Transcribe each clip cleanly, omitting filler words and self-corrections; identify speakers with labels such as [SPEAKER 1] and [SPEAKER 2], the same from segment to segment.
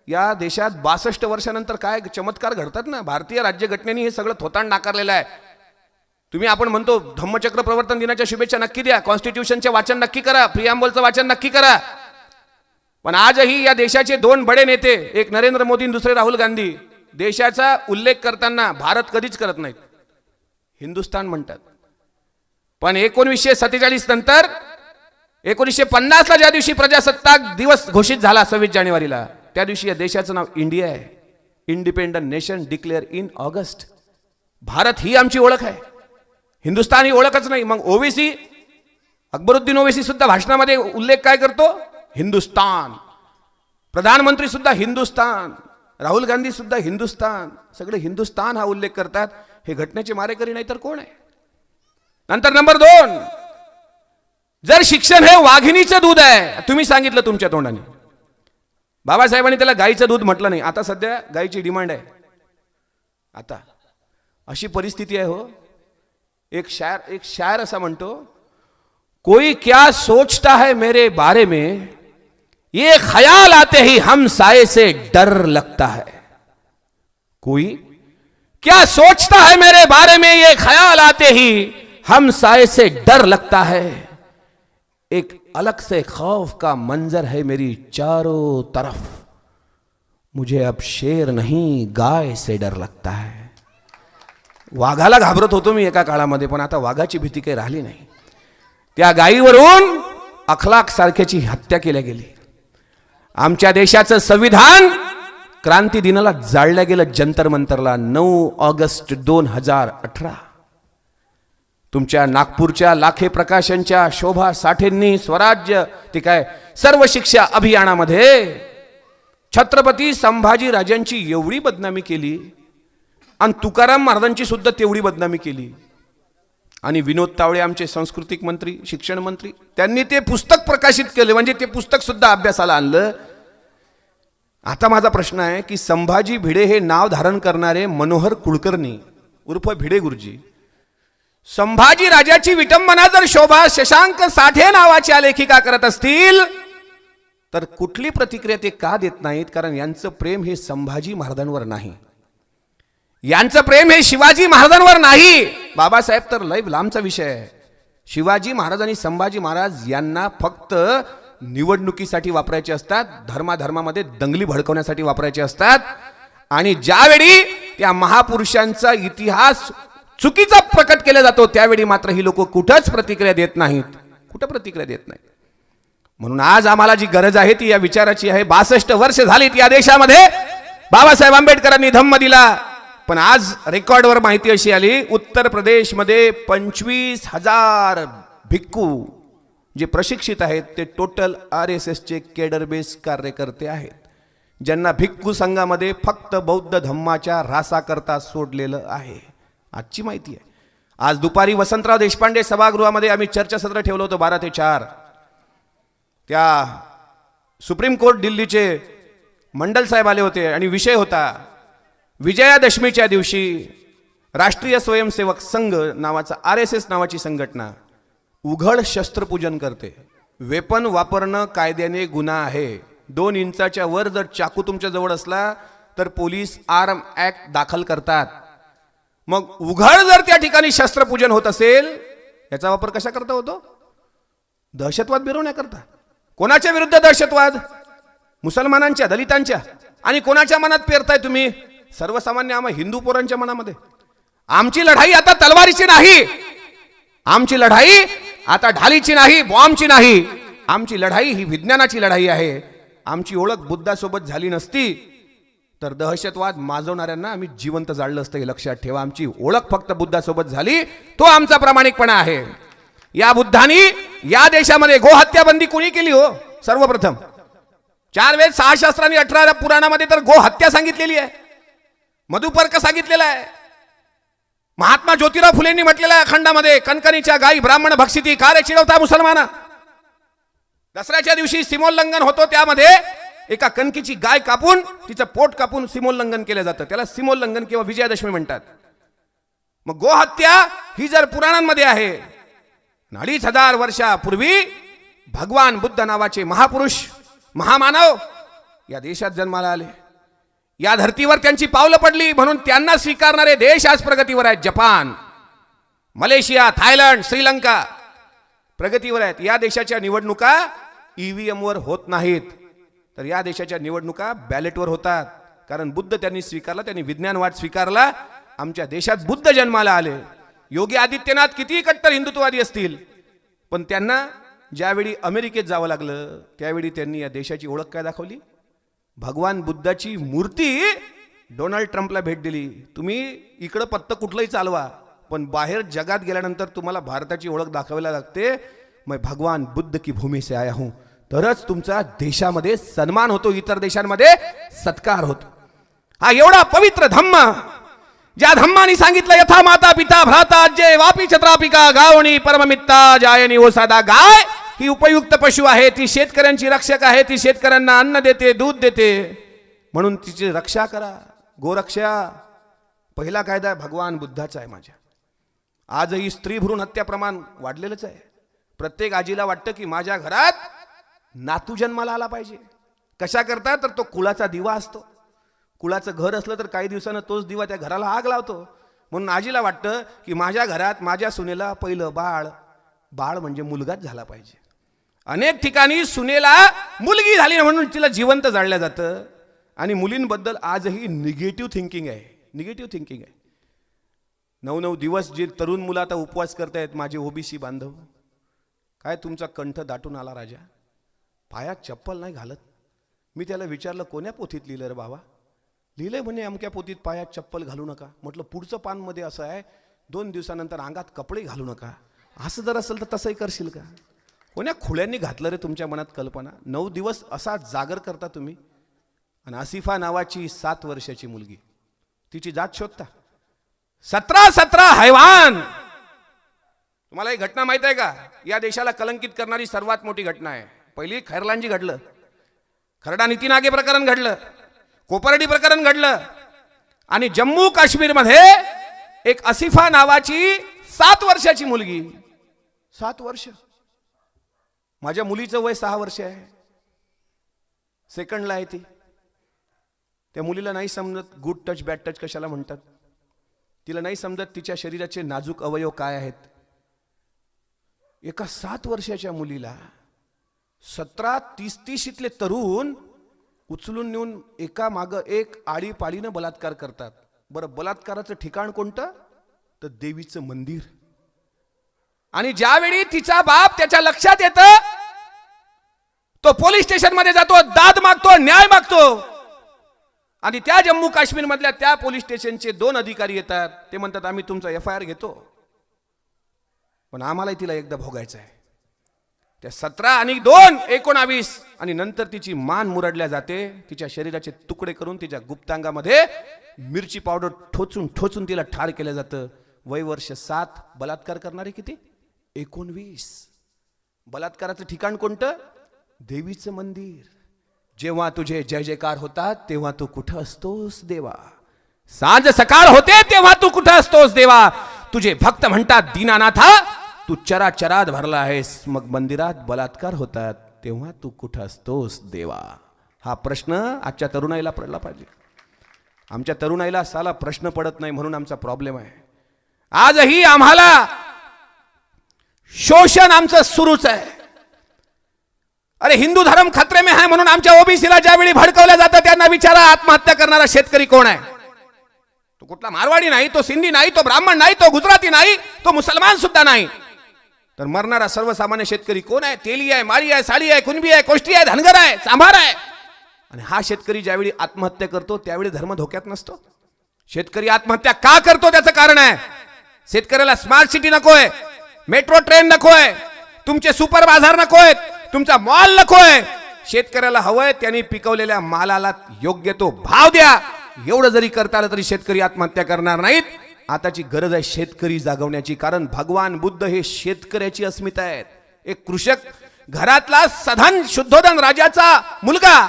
[SPEAKER 1] या देशात 62 वर्षानंतर काय चमत्कार घडतात ना. भारतीय राज्यघटनेने हे सगळं थोतांड नाकारलेलं आहे. तुम्ही आपण म्हणतो धम्मचक्र प्रवर्तन दिनाच्या शुभेच्छा नक्की द्या, कॉन्स्टिट्यूशनचे वाचन नक्की करा, प्रिॲम्बलचं वाचन नक्की करा, पण आजही या देशाचे दोन बडे नेते, एक नरेंद्र मोदी आणि दुसरे राहुल गांधी, देशाचा उल्लेख करताना भारत कधीच करत नाहीत, हिंदुस्थान म्हणतात. पण 1947 नंतर 1950 ला ज्या दिवशी प्रजासत्ताक दिवस घोषित झाला 26 जानेवारीला, त्या दिवशी या देशाचं नाव इंडिया आहे. Independent nation declare in August. Bharat ही आमची ओळख आहे, हिंदुस्थान ही ओळखच नाही. मग ओवेसी, अकबरुद्दीन ओवेसी सुद्धा भाषणामध्ये उल्लेख काय करतो? हिंदुस्थान. प्रधानमंत्री सुद्धा हिंदुस्थान, राहुल गांधी सुद्धा हिंदुस्थान, सगळे हिंदुस्थान हा उल्लेख करतात. हे घटनेचे मारेकरी नाही तर कोण आहे? नंतर नंबर 2, जर शिक्षण हे वाघिणीचं दूध आहे, तुम्ही सांगितलं तुमच्या तोंडाने, बाबासाहेबांनी त्याला गाईचं दूध म्हटलं नाही. आता सध्या गाईची डिमांड आहे. आता अशी परिस्थिती आहे हो. एक शायर असा म्हणतो, कोई क्या सोचता है मेरे बारे में, ये ख्याल आते ही हम साए से डर लगता है. कोई क्या सोचता है मेरे बारे में, ये ख्याल आते ही हम साए से डर लगता है. एक अलग से खौफ का मंजर है मेरी चारों तरफ, मुझे अब शेर नहीं गाय से डर लगता है. वाघाला घाबरत होतो मी एका काळामध्ये, पण आता वाघाची भीती काही राहिली नाही. त्या गायीवरून अखलाक सारख्याची हत्या केल्या गेली. आमच्या देशाचं संविधान क्रांती दिनाला जाळलं गेलं जंतर मंतरला 9 ऑगस्ट 2018. तुमच्या नागपूरच्या लाखे प्रकाशनच्या शोभा साठेंनी स्वराज्य ते काय सर्व शिक्षा अभियानामध्ये छत्रपती संभाजी राजांची एवढी बदनामी केली आणि तुकाराम महाराजांची सुद्धा तेवढी बदनामी केली. आणि विनोद तावडे आमचे सांस्कृतिक मंत्री, शिक्षण मंत्री, त्यांनी ते पुस्तक प्रकाशित केले, म्हणजे ते पुस्तक सुद्धा अभ्यासाला आणलं. आता माझा प्रश्न आहे की संभाजी भिडे हे नाव धारण करणारे मनोहर कुलकर्णी उर्फ भिडे गुरुजी, संभाजी राजाची विटंबना जर शोभा शशांक साठे नावाच्या लेखिका करत असतील तर कुठली प्रतिक्रिया ते का देत नाहीत? कारण यांचं प्रेम हे संभाजी महाराजांवर नाही, यांचं प्रेम हे शिवाजी महाराजांवर नाही. बाबासाहेब तर लय लांबचा विषय आहे. शिवाजी महाराज आणि संभाजी महाराज यांना फक्त निवडणुकीसाठी वापरायचे असतात, धर्माधर्मामध्ये दंगली भडकवण्यासाठी वापरायचे असतात. आणि ज्यावेळी त्या महापुरुषांचा इतिहास चुकीचा प्रकट केला जातो त्यावेळी मात्र ही लोक कुठंच प्रतिक्रिया देत नाहीत, कुठं प्रतिक्रिया देत नाहीत. म्हणून आज आम्हाला जी गरज आहे ती या विचाराची आहे. 62 वर्ष झालीत या देशामध्ये बाबासाहेब आंबेडकरांनी धम्म दिला, पण आज रेकॉर्डवर माहिती अशी आली, उत्तर प्रदेशमध्ये 25,000 भिक्खू जे प्रशिक्षित आहेत ते टोटल RSSचे केडर बेस कार्यकर्ते आहेत, ज्यांना भिक्खू संघामध्ये फक्त बौद्ध धम्माच्या रासाकरता सोडलेलं आहे. आजची माहिती आहे. आज दुपारी वसंतराव देशपांडे सभागृहामध्ये आम्ही चर्चासत्र ठेवलं होतं 12 ते 4. त्या सुप्रीम कोर्ट दिल्लीचे मंडल साहेब आले होते आणि विषय होता विजयादशमीच्या दिवशी राष्ट्रीय स्वयंसेवक संघ नावाचा RSS नावाची संघटना उघड शस्त्रपूजन करते. वेपन वापरणं कायद्याने गुन्हा आहे. 2 इंचाच्या वर जर चाकू तुमच्या जवळ असला तर पोलीस आर्म ऍक्ट दाखल करतात. मग उघड जर त्या ठिकाणी शस्त्रपूजन होत असेल, याचा वापर कशा करता होतो? दहशतवाद मिरवण्याकरता. कोणाच्या विरुद्ध दहशतवाद? मुसलमानांच्या, दलितांच्या. आणि कोणाच्या मनात पेरताय तुम्ही? सर्वसामान्य आम्हा हिंदू पोरांच्या मनामध्ये. आमची लढाई आता तलवारीची नाही, आमची लढाई आता ढालीची नाही, बॉम्बची नाही, आमची लढाई ही विज्ञानाची लढाई आहे. आमची ओळख बुद्धासोबत झाली नसती तर दहशतवाद माजवणाऱ्यांना आम्ही जिवंत जाळलं असतं, हे लक्षात ठेवा. आमची ओळख फक्त बुद्धासोबत झाली, तो आमचा प्रामाणिकपणा आहे. या बुद्धानी या देशामध्ये गोहत्या बंदी कोणी केली हो? सर्वप्रथम 4 वेद 6 शास्त्रांनी 18 पुराणामध्ये तर गोहत्या सांगितलेली आहे, मधुपर्क सांगितलेला आहे. महात्मा ज्योतिराव फुलेंनी म्हटलेलं आहे अखंडामध्ये, कणकणीच्या गायी ब्राह्मण भक्षिती का रे चिडवता मुसलमाना. दसऱ्याच्या दिवशी सीमोल्लंघन होतो, त्यामध्ये एका कणकीची गाय कापून तिचं पोट कापून सीमोल्लंघन केलं जातं, त्याला सीमोल्लंघन किंवा विजयादशमी म्हणतात. मग गोहत्या ही जर पुराणांमध्ये आहे, 2,500 वर्षापूर्वी भगवान बुद्ध नावाचे महापुरुष महामानव या देशात जन्माला आले, या धर्तीवर त्यांची पावलं पडली, म्हणून त्यांना स्वीकारणारे देश आज प्रगतीवर आहेत. जपान, मलेशिया, थायलंड, श्रीलंका प्रगतीवर आहेत. या देशाच्या निवडणुका EVM वर होत नाहीत, तर या देशाच्या निवडणुका बॅलेटवर होतात. कारण बुद्ध त्यांनी स्वीकारला, त्यांनी विज्ञानवाद स्वीकारला. आमच्या देशात बुद्ध जन्माला आले. योगी आदित्यनाथ किती कट्टर हिंदुत्ववादी असतील, पण त्यांना ज्यावेळी अमेरिकेत जावं लागलं त्यावेळी त्यांनी या देशाची ओळख काय दाखवली? भगवान बुद्धाची मूर्ती डोनाल्ड ट्रम्पला भेट दिली. तुम्ही इकडं पत्त कुठलंही चालवा, पण बाहेर जगात गेल्यानंतर तुम्हाला भारताची ओळख दाखवायला लागते. मैं भगवान बुद्ध की भूमी से आया हूं, तरच तुमचा देशामध्ये सन्मान होतो, इतर देशांमध्ये सत्कार होतो. हा एवढा पवित्र धम्म, ज्या धम्मानी सांगितलं यथा माता पिता भ्राता अजय वापी छत्रापिका गावणी परममित्ता जायनी ओ साधा. गाय ही उपयुक्त पशु आहे, ती शेतकऱ्यांची रक्षक आहे, ती शेतकऱ्यांना अन्न देते, दूध देते, म्हणून तिची रक्षा करा. गोरक्षा पहिला कायदा भगवान बुद्धाचा आहे. माझ्या आजही स्त्री भ्रूण हत्या प्रमाण वाढलेलंच आहे. प्रत्येक आजीला वाटतं की माझ्या घरात नातू जन्माला आला पाहिजे. कशा करता? तर तो कुळाचा दिवा असतो. कुळाचं घर असलं तर काही दिवसानं तोच दिवा त्या घराला आग लावतो. म्हणून आजीला वाटतं की माझ्या घरात माझ्या सुनेला पहिलं बाळ म्हणजे मुलगाच झाला पाहिजे. अनेक ठिकाणी सुनेला मुलगी झाली म्हणून तिला जिवंत जाळलं जातं. आणि मुलींबद्दल आजही निगेटिव्ह थिंकिंग आहे, निगेटिव्ह थिंकिंग आहे. 9-9 दिवस जे तरुण मुलं आता उपवास करतायत, माझे ओबीसी बांधव, काय तुमचा कंठ दाटून आला राजा? पायात चप्पल नाही घालत. मी त्याला विचारलं कोण्या पोथीत लिहिलं रे बाबा? लिहिलंय म्हणे अमक्या पोथीत पायात चप्पल घालू नका. म्हटलं पुढचं पानमध्ये असं आहे 2 दिवसानंतर अंगात कपडे घालू नका. असं जर असेल तर तसंही करशील का? कोण्या खुळ्यांनी घातलं रे तुमच्या मनात कल्पना? 9 दिवस असा जागर करता तुम्ही. आणि आसिफा नावाची 7 वर्षाची मुलगी, तिची जात शोधता. 17 हैवान. तुम्हाला ही घटना माहित आहे का? या देशाला कलंकित करणारी सर्वात मोठी घटना आहे. पहिली खैरलांजी घडलं, खरडा नीतीनागे प्रकरण घडलं, कोपर्डी प्रकरण घडलं, आणि जम्मू काश्मीर मध्ये एक आसिफा नावाची 7 वर्षाची मुलगी. 7 वर्ष. माझ्या मुलीचं वय 6 वर्ष आहे, सेकंडला आहे ती. त्या मुलीला नाही समजत गुड टच बॅड टच कशाला म्हणतात. तिला नाही समजत तिच्या शरीराचे नाजूक अवयव काय आहेत. एका 7 वर्षाच्या मुलीला 17-30 तरुण उचलून नेऊन एका माग एक आळीपाळीनं बलात्कार करतात. बरं, बलात्काराचं ठिकाण कोणतं? तर देवीचं मंदिर. आणि ज्यावेळी तिचा बाप त्याच्या लक्षात येतं, तो पोलीस स्टेशन मध्ये जातो, दाद मागतो, न्याय मागतो. आणि त्या जम्मू काश्मीर मधल्या त्या पोलीस स्टेशनचे 2 अधिकारी येतात. ते म्हणतात आम्ही तुमचा FIR घेतो, पण आम्हाला तिला एकदा भोगायचं आहे. त्या 17 आणि 2 19 आणि नंतर तिची मान मुरडल्या जाते. तिच्या शरीराचे तुकडे करून तिच्या गुप्तांगामध्ये मिरची पावडर ठोचून तिला ठार केलं जातं. वय वर्ष 7. बलात्कार करणारे किती? 19. बलात्काराचं ठिकाण कोणतं? देवीचं मंदिर. जेव्हा तुझे जय जयकार होतात तेव्हा तू कुठं असतोस देवा? सांज सकाळ होते तेव्हा तू कुठं असतोस देवा? तुझे भक्त म्हणतात दीनानाथा, तू चराचरात भरला आहेस, मग मंदिरात बलात्कार होतात तेव्हा तू कुठं असतोस देवा? हा प्रश्न आजच्या तरुणाईला पडला पाहिजे. आमच्या तरुणाईला साला प्रश्न पडत नाही म्हणून आमचा प्रॉब्लेम आहे. आजही आम्हाला शोषण आमचं सुरूच आहे. अरे हिंदू धर्म खतरे में है म्हणून आमच्या ओबीसीला ज्यावेळी भडकवलं जातं त्यांना विचारा आत्महत्या करणारा शेतकरी कोण आहे? तो कुठला मारवाडी नाही, तो सिंधी नाही, तो ब्राह्मण नाही, तो गुजराती नाही, तो मुसलमान सुद्धा नाही. तर मरणारा सर्वसामान्य शेतकरी कोण आहे? तेली आहे, माळी आहे, साडी आहे, कुणबी आहे, कोष्टी आहे, धनगर आहे, चांभार आहे. आणि हा शेतकरी ज्यावेळी आत्महत्या करतो त्यावेळी धर्म धोक्यात नसतो. शेतकरी आत्महत्या का करतो त्याचं कारण आहे. शेतकऱ्याला स्मार्ट सिटी नकोय, मेट्रो ट्रेन नकोय, तुमचे सुपर बाजार नकोय, तुमचा मॉल नकोय. शेतकऱ्याला हवंय त्यांनी पिकवलेल्या मालाला योग्य तो भाव द्या. एवढं जरी करता आलं तरी शेतकरी आत्महत्या करणार नाहीत. आताची गरज आहे शेतकरी जागवण्याची, कारण भगवान बुद्ध हे शेतकऱ्याची अस्मिता आहेत. एक कृषक घरातला सधन शुद्धोधन राजाचा मुलगा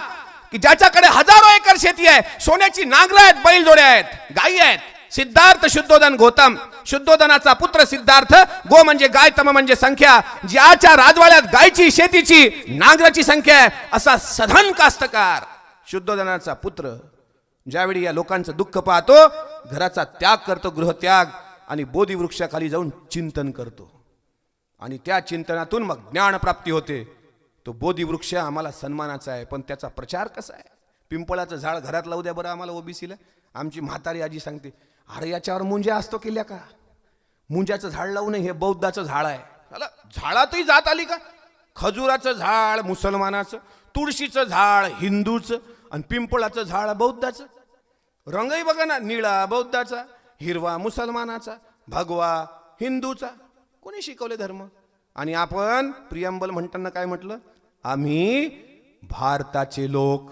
[SPEAKER 1] की ज्याच्याकडे हजारो एकर शेती आहे, सोन्याची नांगरं आहेत, बैलजोड्या आहेत, गायी आहेत. सिद्धार्थ शुद्धोधन गौतम, शुद्धोधनाचा पुत्र सिद्धार्थ. गो म्हणजे गाय, तम म्हणजे संख्या. ज्याच्या राजवाड्यात गायची, शेतीची, नांगराची संख्या आहे असा सधन कास्तकार शुद्धोधनाचा पुत्र ज्यावेळी या लोकांचं दुःख पाहतो, घराचा त्याग करतो, गृहत्याग, आणि बोधी वृक्षाखाली जाऊन चिंतन करतो, आणि त्या चिंतनातून मग ज्ञानप्राप्ती होते. तो बोधी वृक्ष आम्हाला सन्मानाचा आहे, पण त्याचा प्रचार कसा आहे? पिंपळाचं झाड घरात लावू द्या बरं आम्हाला ओबीसीला. आमची म्हातारी आजी सांगते, अरे याच्यावर मुंज्या असतो केल्या का? मुंज्याचं झाड लावू नये, हे बौद्धाचं झाड आहे. झाडातही जात आली का? खजुराचं झाड मुसलमानाचं, तुळशीचं झाड हिंदूचं, आणि पिंपळाचं झाड बौद्धाचं. रंगही बघा ना, निळा बौद्धाचा, हिरवा मुसलमानाचा, भगवा हिंदूचा. कोणी शिकवले धर्म? आणि आपण प्रियंबल म्हणताना काय म्हटलं? आम्ही भारताचे लोक,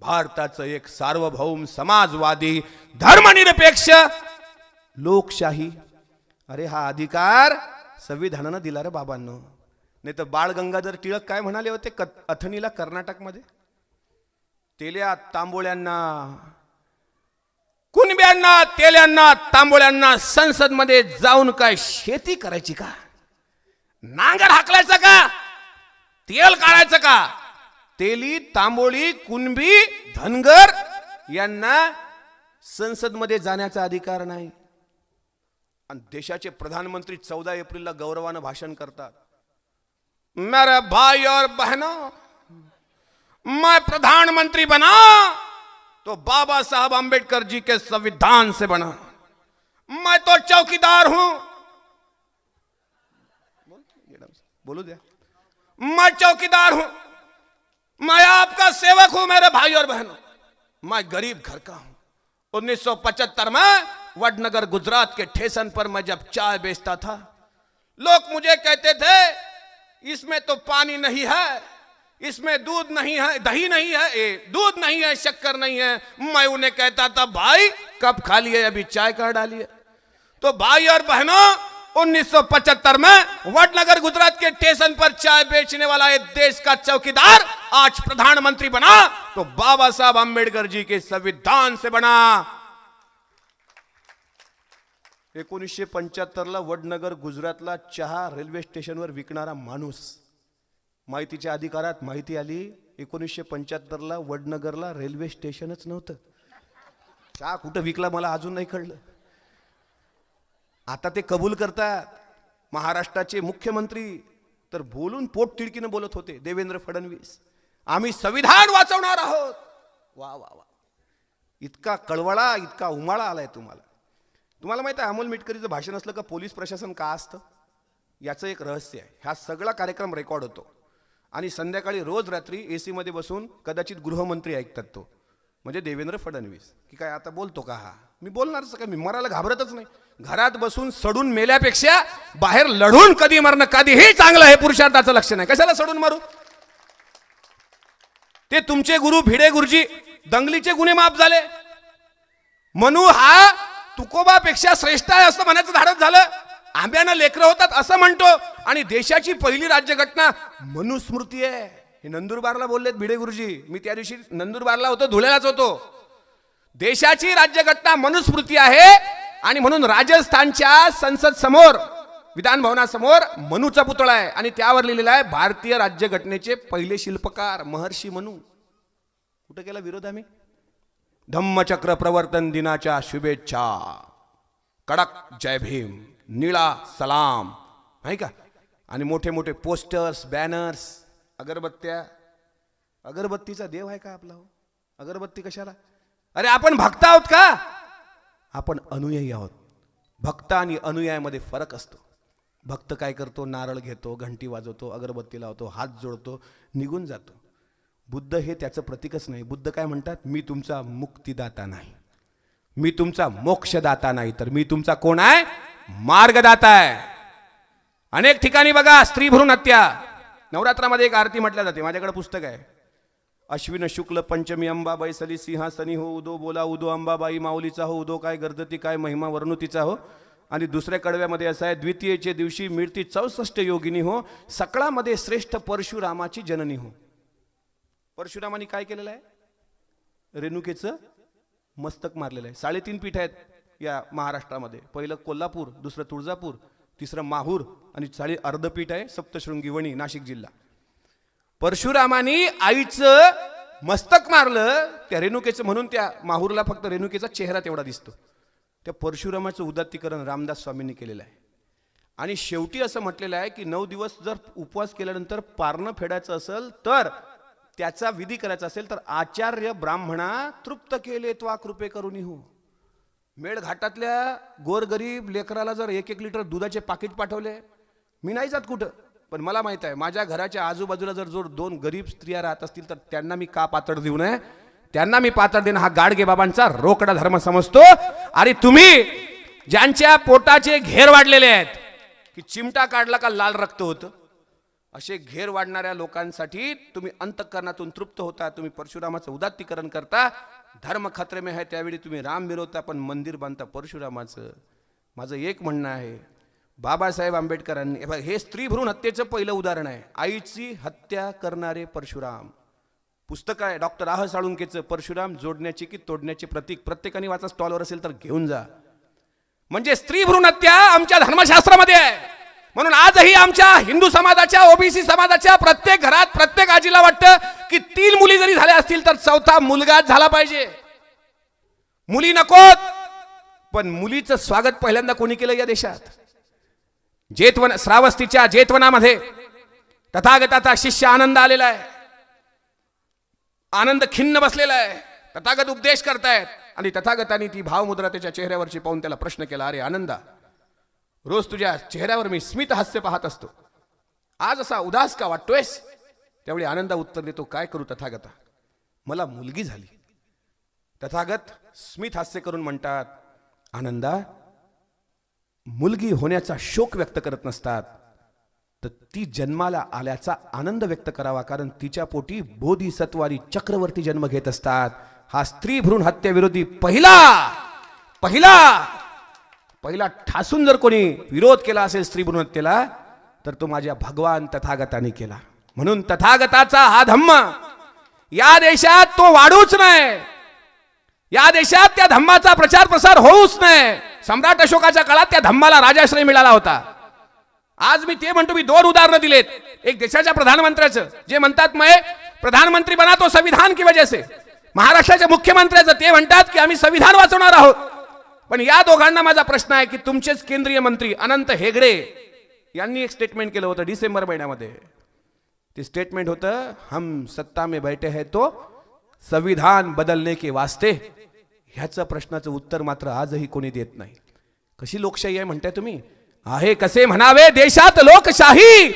[SPEAKER 1] भारताचं एक सार्वभौम समाजवादी धर्मनिरपेक्ष लोकशाही. अरे हा अधिकार संविधानानं दिला रे बाबांनो. नाही तर बाळ गंगाधर टिळक काय म्हणाले होते अथणीला कर्नाटकमध्ये? तेल्या तांबोळ्यांना, कुणब्यांना, तेल्यांना, तांबोळ्यांना संसदमध्ये जाऊन काय शेती करायची का? नांगर हाकलायचं का? तेल काढायचं का? तेली, तांबोळी, कुणबी, धनगर यांना संसदमध्ये जाण्याचा अधिकार नाही. आणि देशाचे प्रधानमंत्री 14 एप्रिलला गौरवानं भाषण करतात. मेरे भाई और बहनों, मैं प्रधानमंत्री बना तो बाबा साहब अंबेडकर जी के संविधान से बना. मैं तो चौकीदार हूं. बोलो द्या. मैं चौकीदार हूं, मैं आपका सेवक हूं मेरे भाई और बहनों. मैं गरीब घर का हूं. 1975 में वडनगर गुजरात के स्टेशन पर मैं जब चाय बेचता था, लोग मुझे कहते थे इसमें तो पानी नहीं है, इसमें दूध नहीं है, दही नहीं है, दूध नहीं है, शक्कर नहीं है. मैं उन्हें कहता था भाई कब खा लिए, अभी चाय कर डालिए. तो भाई और बहनों, 1975 में वडनगर गुजरात के स्टेशन पर चाय बेचने वाला एक देश का चौकीदार आज प्रधानमंत्री बना तो बाबा साहब अंबेडकर जी के संविधान से बना. 1975 वडनगर गुजरातला चहा रेल्वे स्टेशनवर विकणारा माणूस, माहितीच्या अधिकारात माहिती आली 1975 वडनगरला रेल्वे स्टेशनच नव्हतं. चहा कुठं विकला मला अजून नाही कळलं. आता ते कबूल करतात. महाराष्ट्राचे मुख्यमंत्री तर बोलून पोट तिडकीनं बोलत होते, देवेंद्र फडणवीस, आम्ही संविधान वाचवणार आहोत. वा वा वा, इतका कळवळा, इतका उमाळा आलाय तुम्हाला. तुम्हाला माहिती आहे अमोल मिटकरीचं भाषण असलं का पोलीस प्रशासन का असतं? याचं एक रहस्य आहे. हा सगळा कार्यक्रम रेकॉर्ड होतो आणि संध्याकाळी रोज रात्री AC मध्ये बसून कदाचित गृहमंत्री ऐकतात तो, म्हणजे देवेंद्र फडणवीस, की काय आता बोलतो का हा? मी बोलणारच का? मी मरायला घाबरतच नाही. घरात बसून सडून मेल्यापेक्षा बाहेर लढून कधी मरणं कधीही चांगलं आहे. पुरुषार्थाचं लक्ष नाही. कशाला सडून मारू? ते तुमचे गुरु भिडे गुरुजी दंगलीचे गुन्हे माफ झाले. मनू हा तुकोबापेक्षा श्रेष्ठ आहे असं म्हणायचं धाडस झालं. आंब्यानं लेकरं होतात असं म्हणतो, आणि देशाची पहिली राज्यघटना मनुस्मृती आहे. हे नंदुरबारला बोललेत भिडे गुरुजी. मी त्या दिवशी नंदुरबारला होतो, धुळ्यालाच होतो. देशाची राज्यघटना मनुस्मृती आहे, आणि म्हणून राजस्थानच्या संसद समोर, विधान भवनासमोर मनूचा पुतळा आहे, आणि त्यावर लिहिलेला आहे भारतीय राज्यघटनेचे पहिले शिल्पकार महर्षी मनू. कुठे केला विरोध आम्ही? धम्मचक्र प्रवर्तन दिनाच्या शुभेच्छा, कडक जय भीम, निळा सलाम, नाही का? आणि मोठे मोठे पोस्टर्स, बॅनर्स, अगरबत्त्या. अगरबत्तीचा देव आहे का आपला? अगरबत्ती कशाला? अरे आपण भक्त आहोत का? आपण अनुयायी आहोत. भक्त आणि अनुयायामध्ये फरक असतो. भक्त काय करतो? नारळ घेतो, घंटी वाजवतो, अगरबत्ती लावतो, हात जोडतो, निघून जातो. बुद्ध हे त्याचं प्रतीकच नाही. बुद्ध काय म्हणतात? मी तुमचा मुक्तिदाता नाही, मी तुमचा मोक्षदाता नाही, तर मी तुमचा कोण आहे? मार्गदाता आहे. अनेक ठिकाणी बघा स्त्री भ्रूण हत्या. नवरात्रामध्ये एक आरती म्हटल्या जाते, माझ्याकडे पुस्तक आहे. अश्विन शुक्ल पंचमी अंबाबाई सली सिंहासनी हो, उदो बोला उदो अंबाबाई माऊलीचा हो, उदो काय गर्दती काय महिमा वर्णुतीचा हो. आणि दुसऱ्या कडव्यामध्ये असं आहे, द्वितीयेचे दिवशी मिळती 64 योगिनी हो, सकळामध्ये श्रेष्ठ परशुरामाची जननी हो. परशुरामानी काय केलेलं आहे? रेणुकेचं मस्तक मारलेलं आहे. 3.5 पीठ आहेत या महाराष्ट्रामध्ये. पहिलं कोल्हापूर, दुसरं तुळजापूर, तिसरं माहूर, आणि अर्धपीठ आहे सप्तशृंगी वणी, नाशिक जिल्हा. परशुरामानी आईचं मस्तक मारलं त्या रेणुकेचं, म्हणून त्या माहूरला फक्त रेणुकेचा चेहरा तेवढा दिसतो. त्या परशुरामाचं उदात्तीकरण रामदास स्वामींनी केलेलं आहे. आणि शेवटी असं म्हटलेलं आहे की 9 दिवस जर उपवास केल्यानंतर पारणं फेडायचं असेल तर त्याचा विधी करायचा असेल तर आचार्य ब्राह्मणा तृप्त केले त्वा कृपे करुनी हो. मेळघाटातल्या गोरगरीब लेकराला जर 1-1 लिटर दुधाचे पाकिट पाठवले, मी नाही जात कुठं, पण मला माहित आहे माझ्या घराच्या आजूबाजूला जर 2 गरीब स्त्रिया राहत असतील तर त्यांना मी का पातळ देऊ नये? त्यांना मी पातळ देणं हा गाडगे बाबांचा रोकडा धर्म समजतो. आणि तुम्ही ज्यांच्या पोटाचे घेर वाढलेले आहेत की चिमटा काढला का लाल रक्त होतं, असे घेर वाढणाऱ्या लोकांसाठी तुम्ही अंतःकरणातून तृप्त होता. तुम्ही परशुरामाचं उदात्तीकरण करता. धर्म खतरे में है त्यावेळी तुम्ही राम मिरवता पण मंदिर बांधता परशुरामाचं. माझं एक म्हणणं आहे, बाबासाहेब आंबेडकरांनी हे स्त्री भ्रूण हत्येचं पहिलं उदाहरण आहे. आईची हत्या करणारे परशुराम पुस्तक आहे डॉक्टर आह साळुंकेचं, परशुराम जोडण्याची की तोडण्याचे प्रतीक. प्रत्येकाने वाचा, स्टॉलवर असेल तर घेऊन जा. म्हणजे स्त्री भ्रूण हत्या आमच्या धर्मशास्त्रामध्ये आहे. म्हणून आजही आमच्या हिंदू समाजाच्या, ओबीसी समाजाच्या प्रत्येक घरात प्रत्येक आजीला वाटतं की 3 मुली जरी झाल्या असतील तर 4था मुलगाच झाला पाहिजे. मुली नकोत, पण मुलीचं स्वागत पहिल्यांदा कोणी केलं या देशात? जेतवन, श्रावस्तीच्या जेतवनामध्ये तथागताचा शिष्य आनंद आलेला आहे. आनंद खिन्न बसलेला आहे. तथागत उपदेश करतायत आणि तथागतांनी ती भावमुद्रा त्याच्या चेहऱ्यावरची पाहून त्याला प्रश्न केला, अरे आनंदा, रोज तुझ्या चेहऱ्यावर मी स्मित हास्य पाहत असतो, आज असा उदास का वाटतोयस? त्यावेळी आनंदा उत्तर देतो, काय करू तथागता, मला मुलगी झाली. तथागत स्मित हास्य करून म्हणतात, आनंदा, मुलगी होण्याचा शोक व्यक्त करत नसतात, तर ती जन्माला आल्याचा आनंद व्यक्त करावा, कारण तिच्या पोटी बोधिसत्वारी चक्रवर्ती जन्म घेत असतात. हा स्त्री भ्रूण हत्येविरोधी पहिला ठासून जर कोणी विरोध केला असेल स्त्री भ्रूण हत्येला, तर तो माझ्या भगवान तथागतांनी केला. म्हणून तथागताचा हा धम्म या देशात तो वाढूच नये, या देशात त्या धम्माचा प्रचार प्रसार होऊच नये. सम्राट अशोकाच्या काळात त्या धम्माला राजाश्रय मिळाला होता. आज मी ते म्हणतो, मी 2 उदाहरणं दिलेत. एक देशाच्या प्रधानमंत्र्याचं, जे म्हणतात मैं प्रधानमंत्री बना तो संविधान की वजह से. महाराष्ट्राच्या मुख्यमंत्र्याचं, ते म्हणतात की आम्ही संविधान वाचवणार आहोत. पण या दोघांना माझा प्रश्न आहे की तुमचेच केंद्रीय मंत्री अनंत हेगडे यांनी एक स्टेटमेंट केलं होतं डिसेंबर महिन्यामध्ये. ते स्टेटमेंट होतं, हम सत्ता में बैठे हैं तो संविधान बदलने के वास्ते. ह्याचं प्रश्नाचं उत्तर मात्र आजही कोणी देत नाही. कशी लोकशाही आहे म्हणताय तुम्ही? आहे कसे म्हणावे देशात लोकशाही,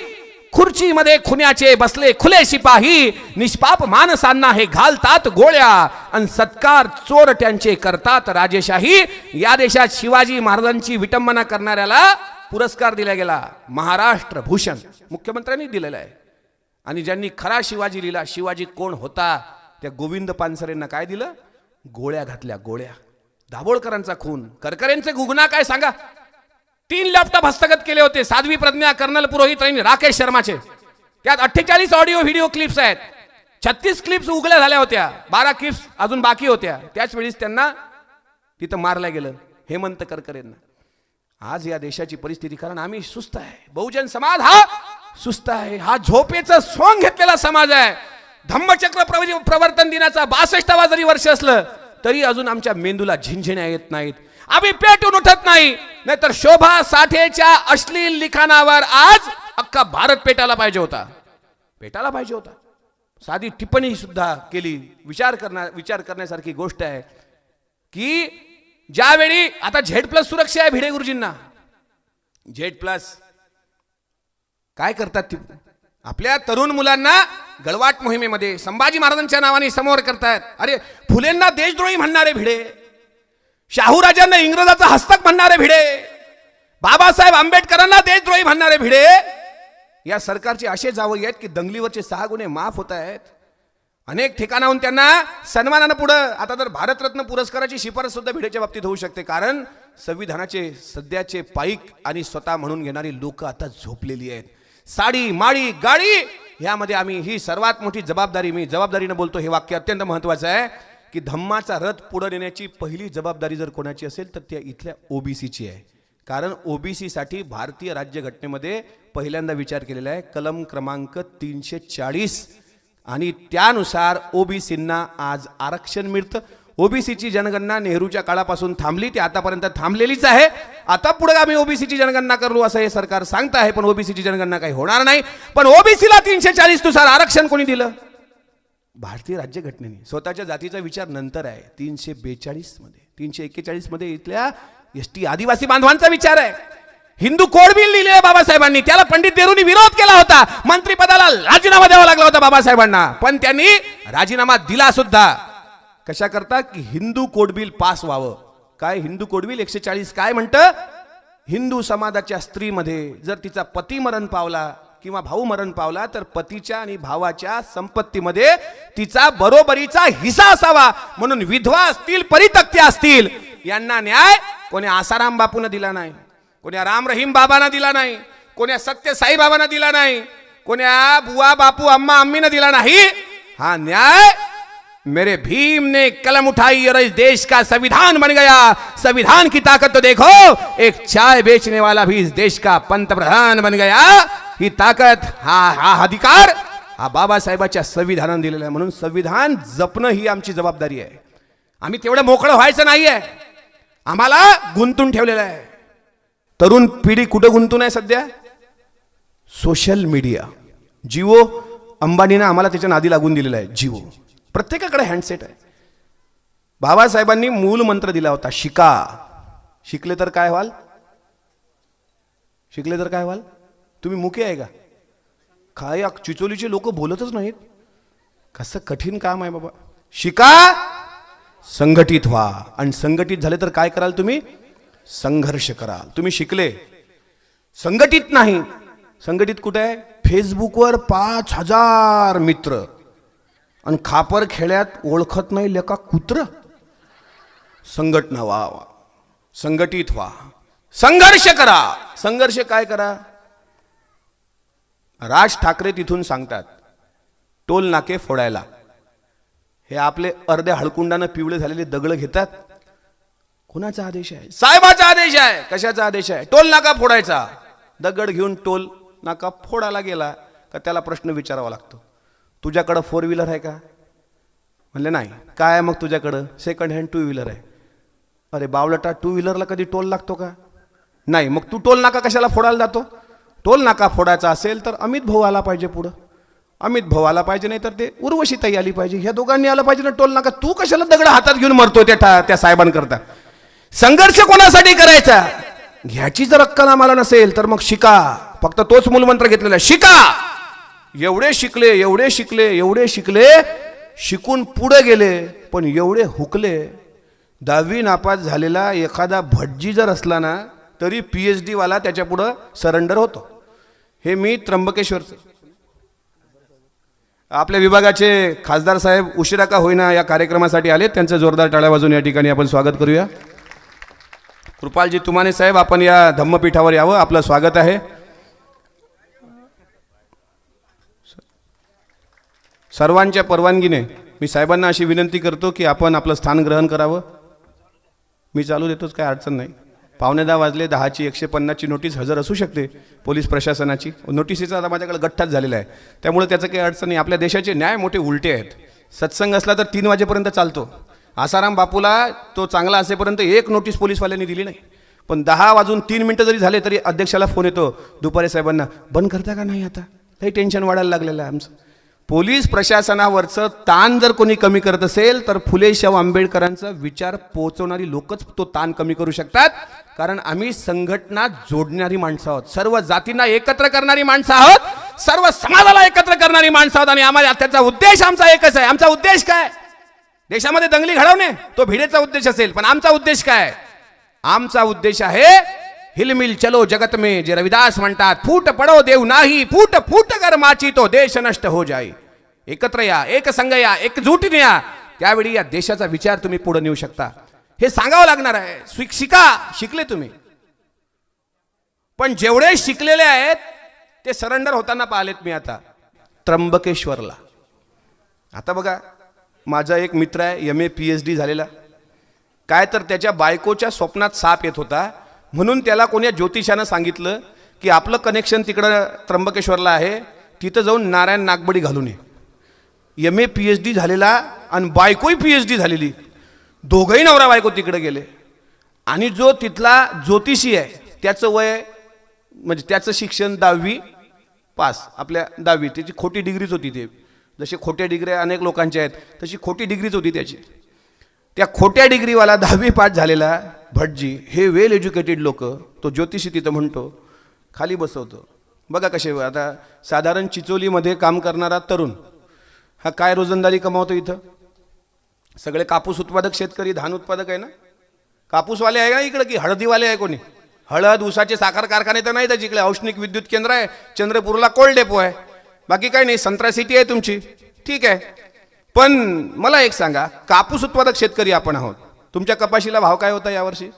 [SPEAKER 1] खुर्चीमध्ये खुन्याचे बसले खुले शिपाही, निष्पाप माणसांना हे घालतात गोळ्या, आणि सत्कार चोरट्यांचे करतात राजेशाही. या देशात शिवाजी महाराजांची विटंबना करणाऱ्याला पुरस्कार दिला गेला, महाराष्ट्र भूषण मुख्यमंत्र्यांनी दिलेला आहे. आणि ज्यांनी खरा शिवाजी लिहिला, शिवाजी कोण होता, त्या गोविंद पानसरेंना काय दिलं? गोळ्या घातल्या, गोळ्या. दाभोळकरांचा खून, करकरेंचे गुगना काय सांगा. 3 लॅपटॉप हस्तगत केले होते, साध्वी प्रज्ञा, कर्नल पुरोहित आणि राकेश शर्माचे. त्यात 48 ऑडिओ व्हिडिओ क्लिप्स आहेत. 36 क्लिप्स उघड्या झाल्या होत्या, 12 क्लिप्स अजून बाकी होत्या. त्याच वेळीच त्यांना तिथं मारलं गेलं, हेमंत करकरेंना. आज या देशाची परिस्थिती, कारण आम्ही सुस्त आहे, बहुजन समाज हा सुस्त आहे, हा झोपेचं सोंग घेतलेला समाज आहे. धम्मचक्र प्रवर्तन दिनाचा 62वा जरी वर्ष असलं तरी अजून आमच्या मेंदूला झिंझिण्या येत नाहीत. आम्ही पेटून उठत नाही. नाहीतर शोभा साठेच्या अश्लील लिखाणावर आज अख्खा भारत पेटायला पाहिजे होता. साधी टिप्पणी सुद्धा केली. विचार करण्यासारखी गोष्ट आहे की ज्यावेळी आता Z+ सुरक्षा आहे भिडे गुरुजींना. Z+ काय करतात? आपल्या तरुण मुलांना गळवाट मोहिमेमध्ये संभाजी महाराजांच्या नावाने समोर करतात. अरे, फुलेंना देशद्रोही म्हणणारे भिडे, शाहूराजांना इंग्रजाचा हस्तक म्हणणारे भिडे, बाबासाहेब आंबेडकरांना देशद्रोही म्हणणारे भिडे. या सरकारचे असे जावई आहेत की दंगलीवरचे 6 गुन्हे माफ होत आहेत. अनेक ठिकाणाहून त्यांना सन्मानानं पुढे, आता तर भारतरत्न पुरस्काराची शिफारस सुद्धा भिडेच्या बाबतीत होऊ शकते. कारण संविधानाचे सध्याचे पाईक आणि स्वतः म्हणून घेणारी लोक आता झोपलेली आहेत. साडी, माळी, गाडी यामध्ये आम्ही ही सर्वात मोठी जबाबदारी, मी जबाबदारीने बोलतो, हे वाक्य अत्यंत महत्त्वाचं आहे की धम्माचा रथ पुढे नेण्याची पहिली जबाबदारी जर कोणाची असेल तर त्या इथल्या ओबीसीची आहे. कारण ओबीसी साठी भारतीय राज्यघटनेमध्ये पहिल्यांदा विचार केलेला आहे. कलम क्रमांक 340 आणि त्यानुसार ओबीसींना आज आरक्षण मिळतं. ओबीसीची जनगणना नेहरूच्या काळापासून थांबली, ती आतापर्यंत थांबलेलीच आहे. आता पुढे आम्ही ओबीसीची जनगणना करू असं हे सरकार सांगत आहे, पण ओबीसीची जनगणना काही होणार नाही. पण ओबीसीला 340 नुसार आरक्षण कोणी दिलं? भारतीय राज्यघटनेने. स्वतःच्या जातीचा विचार नंतर आहे 342 मध्ये. 341 मध्ये इथल्या एसटी आदिवासी बांधवांचा विचार आहे. हिंदू कोड बिल लिहिले बाबासाहेबांनी, त्याला पंडित नेहरूंनी विरोध केला होता. मंत्रिपदाला राजीनामा द्यावा लागला होता बाबासाहेबांना, पण त्यांनी राजीनामा दिला सुद्धा. कशा करता? की हिंदू कोड बिल पास व्हावं. काय हिंदू कोड बिल 140 काय म्हणतं? हिंदू समाजाच्या स्त्रीमध्ये जर तिचा पती मरण पावला किंवा भाऊ मरण पावला तर पतीच्या आणि भावाच्या संपत्तीमध्ये तिचा बरोबरीचा हिस्सा असावा. म्हणून विधवा असतील, परित्यक्त्या असतील, यांना न्याय कोणी आसाराम बापून दिला नाही, कोण्या राम रहीम बाबांना दिला नाही, कोण्या सत्य साई बाबांना दिला नाही, कोण्या बुवा बापू अम्मा अम्मीनं दिला नाही. हा न्याय मेरे भीम ने कलम उठाई और इस देश का संविधान बन गया. संविधान की ताकत तो देखो, एक चाय बेचने वाला भी इस देश का पंतप्रधान बन गया. ही ताकद, हा अधिकार हा बाबासाहेबांच्या संविधानाने दिलेला आहे. म्हणून संविधान जपणं ही आमची जबाबदारी आहे. आम्ही तेवढं मोकळं व्हायचं नाहीये, आम्हाला गुंतून ठेवलेलं आहे. तरुण पिढी कुठं गुंतून आहे सध्या? Social media. जिओ अंबानीनं आम्हाला त्याच्या नादी लागून दिलेला आहे. जिओ प्रत्येकाकडे हँडसेट आहे. बाबासाहेबांनी मूल मंत्र दिला होता, शिका. शिकले तर काय व्हाल? शिकले तर काय व्हाल? तुम्ही मुके आहे का? काय चिचोलीचे लोक बोलतच नाहीत. कसं कठीण काम आहे बाबा. शिका, संघटित व्हा, आणि संघटित झाले तर काय कराल तुम्ही? संघर्ष कराल. तुम्ही शिकले, संघटित नाही. संघटित कुठे आहे? फेसबुकवर 5000 मित्र आणि खापर खेड्यात ओळखत नाही लेका कुत्र. संघटना व्हा, संघटित व्हा, संघर्ष करा. संघर्ष काय करा? राज ठाकरे तिथून सांगतात टोल नाके फोडायला. हे आपले अर्ध्या हळकुंडानं पिवळे झालेले दगड घेतात. कोणाचा आदेश आहे? साहेबाचा आदेश आहे. कशाचा आदेश आहे? टोल नाका फोडायचा. दगड घेऊन टोल नाका फोडायला गेला का त्याला प्रश्न विचारावा लागतो, तुझ्याकडं 4 व्हीलर आहे का? म्हणले नाही. काय आहे मग तुझ्याकडं? सेकंड हँड 2 व्हीलर आहे. अरे बावलटा, 2 व्हीलरला कधी टोल लागतो का? नाही. मग तू टोल नाका कशाला फोडायला जातो? टोल नाका फोडायचा असेल तर अमित भाऊ आला पाहिजे पुढं. अमित भाऊ आला पाहिजे, नाही तर ते उर्वशी ताई आली पाहिजे. ह्या दोघांनी आलं पाहिजे ना टोल नाका. तू कशाला दगड हातात घेऊन मरतो त्या साहेबांकरता? संघर्ष कोणासाठी करायचा? ह्याची जर अक्कल आम्हाला नसेल तर मग शिका. फक्त तोच मूलमंत्र घेतलेला, शिका. एवढे शिकले, एवढे शिकले, एवढे शिकले, शिकून पुढे गेले, पण एवढे हुकले. 10वी नापास झालेला एखादा भटजी जर असला ना तरी PhD वाला त्याच्या पुढं सरेंडर होतो. हे मी त्र्यंबकेश्वरचं. आपल्या विभागाचे खासदार साहेब उशिरा का होईना या कार्यक्रमासाठी आले. त्यांचं जोरदार टाळ्या वाजवून या ठिकाणी आपण स्वागत करूया. कृपालजी तुमाने साहेब, आपण या धम्मपीठावर यावं, आपलं स्वागत आहे. सर्वांच्या परवानगीने मी साहेबांना अशी विनंती करतो की आपण आपलं स्थान ग्रहण करावं. मी चालू देतोच, काय अडचण नाही. 9:15 वाजले. 10ची 150ची नोटीस हजर असू शकते पोलीस प्रशासनाची. नोटिसीचा आता माझ्याकडे गठ्ठाच झालेला आहे, त्यामुळे त्याचं काही अडचण नाही. आपल्या देशाचे न्याय मोठे उलटे आहेत. सत्संग असला तर 3 वाजेपर्यंत चालतो. आसाराम बापूला तो चांगला असेपर्यंत एक नोटीस पोलीसवाल्यांनी दिली नाही. पण 10 वाजून 3 मिनिटं जरी झाले तरी अध्यक्षाला फोन येतो दुपारी, साहेबांना बंद करता का नाही? आता काही टेन्शन वाढायला लागलेलं आहे आमचं. पोलीस प्रशासनावरचं ताण जर कोणी कमी करत असेल तर फुले शाहू आंबेडकरांचा विचार पोहोचवणारी लोकच तो ताण कमी करू शकतात. कारण आम्ही संघटना जोडणारी माणसं आहोत, सर्व जातींना एकत्र करणारी माणसं आहोत, सर्व समाजाला एकत्र करणारी माणसं आहोत. आणि आम्हाला त्याचा उद्देश आमचा एकच आहे. आमचा उद्देश काय? देशामध्ये दंगली घडवणे, तो भिडेचा उद्देश असेल, पण आमचा उद्देश काय? आमचा उद्देश आहे हिलमिल चलो जगत में, जे रविदास म्हणतात, फूट पडो देव नाही, फूट फूट कर माची तो देश नष्ट हो जाई. एकत्र या, एक संघ या, एकजुटीने या, त्यावेळी या देशाचा विचार तुम्ही पुढे नेऊ शकता. हे सांगावं लागणार आहे. शिका. शिकले तुम्ही, पण जेवढे शिकलेले आहेत ते सरेंडर होताना पाहिलेत मी आता त्र्यंबकेश्वरला. आता बघा, माझा एक मित्र आहे MA PhD झालेला. काय तर त्याच्या बायकोच्या स्वप्नात साप येत होता, म्हणून त्याला कोण्या ज्योतिषानं सांगितलं की आपलं कनेक्शन तिकडं त्र्यंबकेश्वरला आहे, तिथं जाऊन नारायण नागबडी घालून ये. MA PhD झालेला आणि बायकोही PhD झालेली, दोघंही नवरा बायको तिकडे गेले. आणि जो तिथला ज्योतिषी आहे त्याचं वय म्हणजे त्याचं शिक्षण 10वी पास, आपल्या 10वी, त्याची खोटी डिग्रीच होती. ते जसे खोट्या डिग्र्या अनेक लोकांच्या आहेत तशी खोटी डिग्रीच होती त्याची. त्या खोट्या डिग्रीवाला 10वी पास झालेला भटजी, हे वेल एज्युकेटेड लोक, तो ज्योतिषी तिथं म्हणतो खाली बसवतो. बघा कसे आता साधारण चिचोलीमध्ये काम करणारा तरुण हा काय रोजंदारी कमावतो इथं. सगळे कापूस उत्पादक शेतकरी, धान उत्पादक आहे ना, कापूसवाले आहे ना इकडे, की हळदीवाले आहे कोणी. हळद ऊसाचे साखर कारखाने तर नाही त्याच्या इकडे, औष्णिक विद्युत केंद्र आहे, चंद्रपूरला कोल्ड डेपो आहे, बाकी काही नाही. संत्रा सिटी आहे तुमची, ठीक आहे. पण मला एक सांगा, कापूस उत्पादक शेतकरी आपण आहोत, तुमच्या कपाशीला भाव काय होता यावर्षी?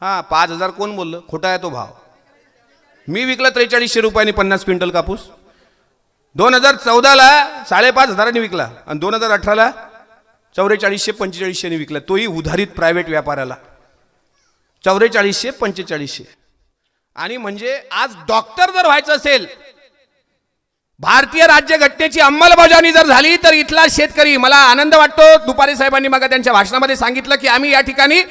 [SPEAKER 1] 5,000. कोण बोललं? खोटा आहे तो भाव. मी विकला 4300 रुपयांनी 50 क्विंटल कापूस. 2014ला 5,500 विकला आणि 2018ला 4400-4500 विकला, तोही उधारीत प्रायव्हेट व्यापाराला. 4400-4500. आणि म्हणजे आज डॉक्टर जर व्हायचं असेल, भारतीय राज्यघटनेची अंमलबजावणी जर झाली, तर इथला शेतकरी, मला आनंद वाटतो, दुपारी साहेबांनी मग त्यांच्या भाषणामध्ये सांगितलं की आम्ही या ठिकाणी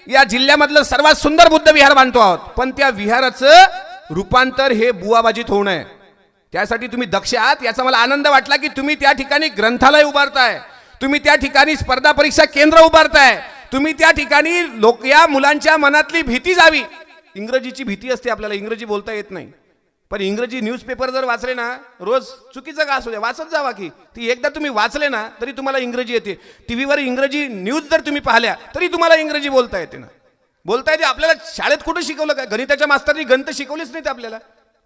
[SPEAKER 1] या जिल्ह्यामधलं सर्वात सुंदर बुद्ध विहार बांधतो आहोत, पण त्या विहाराचं रूपांतर हे बुवाबाजीत होऊ नये, त्यासाठी तुम्ही दक्ष आहात. याचा मला आनंद वाटला की तुम्ही त्या ठिकाणी ग्रंथालय उभारताय, तुम्ही त्या ठिकाणी स्पर्धा परीक्षा केंद्र उभारताय, तुम्ही त्या ठिकाणी लोक, या मुलांच्या मनातली भीती जावी. इंग्रजीची भीती असते आपल्याला, इंग्रजी बोलता येत नाही, पण इंग्रजी न्यूजपेपर जर वाचले ना, रोज चुकीचं का असू द्या वाचत जावा, की ती एकदा तुम्ही वाचले ना तरी तुम्हाला इंग्रजी येते. टीव्हीवर इंग्रजी न्यूज जर तुम्ही पाहिल्या तरी तुम्हाला इंग्रजी बोलता येते ना, बोलता येते. आपल्याला शाळेत कुठं शिकवलं काय? गणिताच्या मास्तरनी गणित शिकवलीच नाही. आपल्याला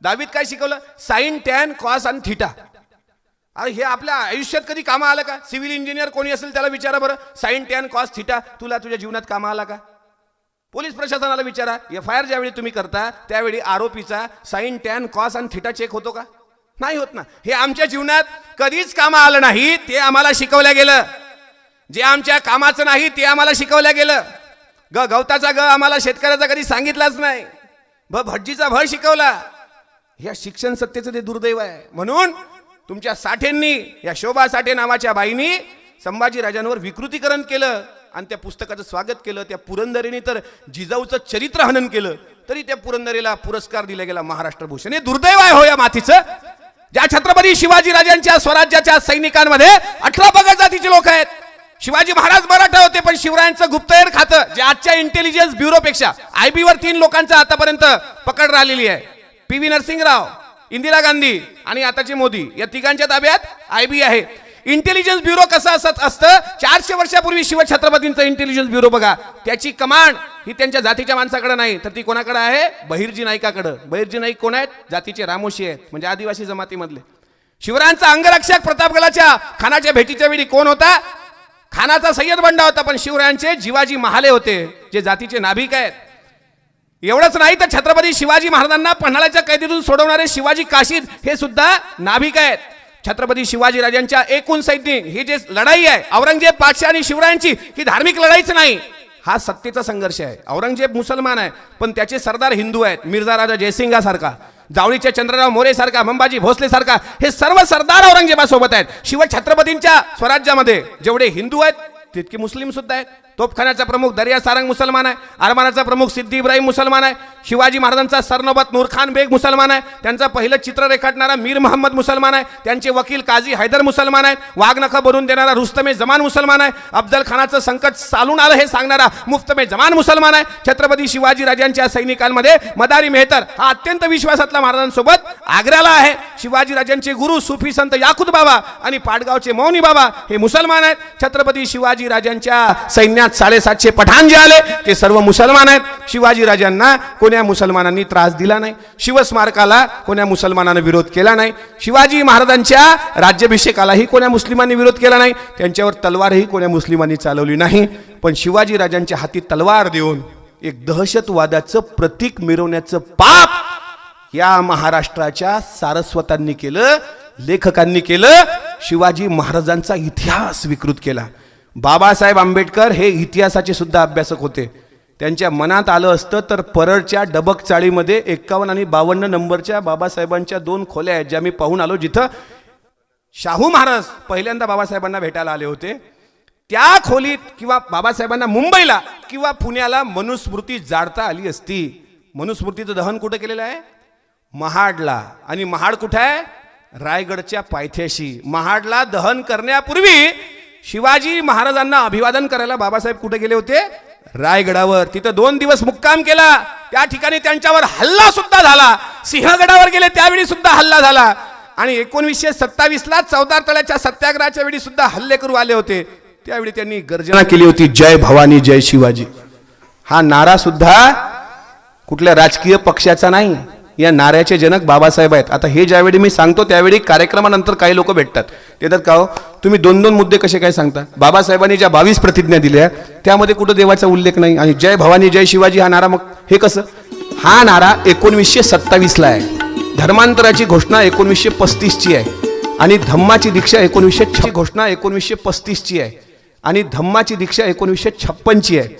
[SPEAKER 1] 10वीत काय शिकवलं? साइन, टॅन, कॉस आणि थीटा. अरे हे आपल्या आयुष्यात कधी कामा आलं का? सिव्हिल इंजिनियर कोणी असेल त्याला विचारा बरं, साइन, टॅन, कॉस, थीटा तुला तुझ्या जीवनात कामा आला का? पोलीस प्रशासनाला विचारा, FIR ज्यावेळी तुम्ही करता त्यावेळी आरोपीचा साइन, टॅन, कॉस आणि थीटा चेक होतो का? नाही होत ना. हे आमच्या जीवनात कधीच कामा आलं नाही, ते आम्हाला शिकवलं गेलं. जे आमच्या कामाचं नाही ते आम्हाला शिकवलं गेलं. गवताचा ग आम्हाला शेतकऱ्याचा कधी सांगितलाच नाही, भटजीचा भ शिकवला. ह्या शिक्षण सत्तेचं ते दुर्दैव आहे. म्हणून तुमच्या साठेंनी, या शोभा साठे नावाच्या बाईंनी संभाजीराजांवर विकृतीकरण केलं आणि त्या पुस्तकाचं स्वागत केलं. त्या पुरंदरेने तर जिजाऊचं चरित्र हनन केलं, तरी त्या पुरंदरेला पुरस्कार दिला गेला महाराष्ट्र भूषण. हे दुर्दैव आहे हो या मातीचं. ज्या छत्रपती शिवाजी राजांच्या स्वराज्याच्या सैनिकांमध्ये 18 पगड जातीचे लोक आहेत. शिवाजी महाराज मराठा होते, पण शिवरायांचं गुप्तहेर खातं, जे आजच्या इंटेलिजन्स ब्युरोपेक्षा IB वर 3 लोकांचं आतापर्यंत पकड राहिलेली आहे. PV नरसिंहराव, इंदिरा गांधी आणि आताचे मोदी, या तिघांच्या ताब्यात IB आहे. इंटेलिजन्स ब्युरो कसं असतं? 400 वर्षापूर्वी शिवछत्रपतींचं इंटेलिजन्स ब्युरो बघा, त्याची कमांड ही त्यांच्या जातीच्या माणसाकडे नाही, तर ती कोणाकडे आहे? बहिर्जी नाईकाकडे. बहिर्जी नाईक कोण आहेत? जातीचे रामोशी आहेत, म्हणजे आदिवासी जमातीमधले. शिवरायांचा अंगरक्षक प्रतापगडाच्या खानाच्या भेटीच्या वेळी कोण होता? खानाचा सय्यद बंडा होता, पण शिवरायांचे जिवाजी महाले होते, जे जातीचे नाभिक आहेत. एवढंच नाही तर छत्रपती शिवाजी महाराजांना पन्हाळ्याच्या कैदेतून सोडवणारे शिवाजी काशीद हे सुद्धा नाभिक आहेत. छत्रपती शिवाजी राजांच्या एकूण सैन्य ही जे लढाई आहे औरंगजेब पातशाह आणि शिवरायांची, ही धार्मिक लढाईच नाही, हा सत्तेचा संघर्ष आहे. औरंगजेब मुसलमान आहे, पण त्याचे सरदार हिंदू आहेत. मिर्झा राजा जयसिंगासारखा, जावळीच्या चंद्रराव मोरे सारखा, मंबाजी भोसले सारखा, हे सर्व सरदार औरंगजेबासोबत आहेत. शिवछत्रपतींच्या स्वराज्यामध्ये जेवढे हिंदू आहेत तितके मुस्लिम सुद्धा आहेत. तोपखान्याचा प्रमुख दर्या सारंग मुसलमान आहे, अरमानाचा प्रमुख सिद्दी इब्राहिम मुसलमान आहे, शिवाजी महाराजांचा सरनोबत नूरखान बेग मुसलमान आहे, त्यांचा पहिलं चित्र रेखाटणारा मीर मोहम्मद मुसलमान आहे, त्यांचे वकील काझी हैदर मुसलमान आहेत, वाघनखं बनवून देणारा रुस्तमे जमान मुसलमान आहे, अफजल खानाचं संकट चालून आलं हे सांगणारा मुफ्तमे जमान मुसलमान आहे. छत्रपती शिवाजी राजांच्या सैनिकांमध्ये मदारी मेहतर हा अत्यंत विश्वासातला महाराजांसोबत आग्र्याला आहे. शिवाजी राजांचे गुरु सुफी संत याकूत बाबा आणि पाटगावचे मौनी बाबा हे मुसलमान आहेत. छत्रपती शिवाजी राजांच्या सैन्यात 750 पठाण जे आले ते सर्व मुसलमान आहेत. शिवाजी राजांना कोण्या मुसलमानांनी त्रास दिला नाही, शिवस्मारकाला कोण्या मुसलमानाने विरोध केला नाही, शिवाजी महाराजांच्या राज्याभिषेकालाही कोण्या मुस्लिमांनी विरोध केला नाही, त्यांच्यावर तलवारही कोण्या मुस्लिमांनी चालवली नाही. पण शिवाजी राजांच्या हाती तलवार देऊन एक दहशतवादाचं प्रतीक मिरवण्याचं पाप या महाराष्ट्राच्या सारस्वतांनी केलं, लेखकांनी केलं. शिवाजी महाराजांचा इतिहास विकृत केला. बाबासाहेब आंबेडकर हे इतिहासाचे सुद्धा अभ्यासक होते. त्यांच्या मनात आलं असतं तर परळच्या डबक चाळीमध्ये 51 आणि 52 नंबरच्या बाबासाहेबांच्या 2 खोल्या आहेत, ज्या मी पाहून आलो, जिथं शाहू महाराज पहिल्यांदा बाबासाहेबांना भेटायला आले होते. त्या खोलीत किंवा बाबासाहेबांना मुंबईला किंवा पुण्याला मनुस्मृती जाळता आली असती. मनुस्मृतीचं दहन कुठं केलेलं आहे? महाडला. आणि महाड कुठं आहे? रायगडच्या पायथ्याशी. महाडला दहन करण्यापूर्वी शिवाजी महाराजांना अभिवादन करायला बाबासाहेब कुठे गेले होते? रायगडावर. तिथं 2 दिवस मुक्काम केला. त्या ठिकाणी त्यांच्यावर हल्ला सुद्धा झाला. सिंहगडावर गेले त्यावेळी सुद्धा हल्ला झाला. आणि 1927ला चौदार तळ्याच्या सत्याग्रहाच्या वेळी सुद्धा हल्लेकरू आले होते. त्यावेळी त्यांनी गर्जना केली होती, जय भवानी जय शिवाजी. हा नारा सुद्धा कुठल्या राजकीय पक्षाचा नाही. या नाऱ्याचे जनक बाबासाहेब आहेत. आता हे ज्यावेळी मी सांगतो त्यावेळी कार्यक्रमानंतर काही लोक भेटतात, ते तर का हो तुम्ही 2-2 मुद्दे कसे काय सांगता? बाबासाहेबांनी ज्या 22 प्रतिज्ञा दिल्या त्यामध्ये कुठं देवाचा उल्लेख नाही, आणि जय भवानी जय शिवाजी हा नारा मग हे कसं? हा नारा 1927ला आहे. धर्मांतराची घोषणा 1935ची आहे आणि धम्माची दीक्षा 1936 घोषणा 1935ची आहे आणि धम्माची दीक्षा 1956ची आहे.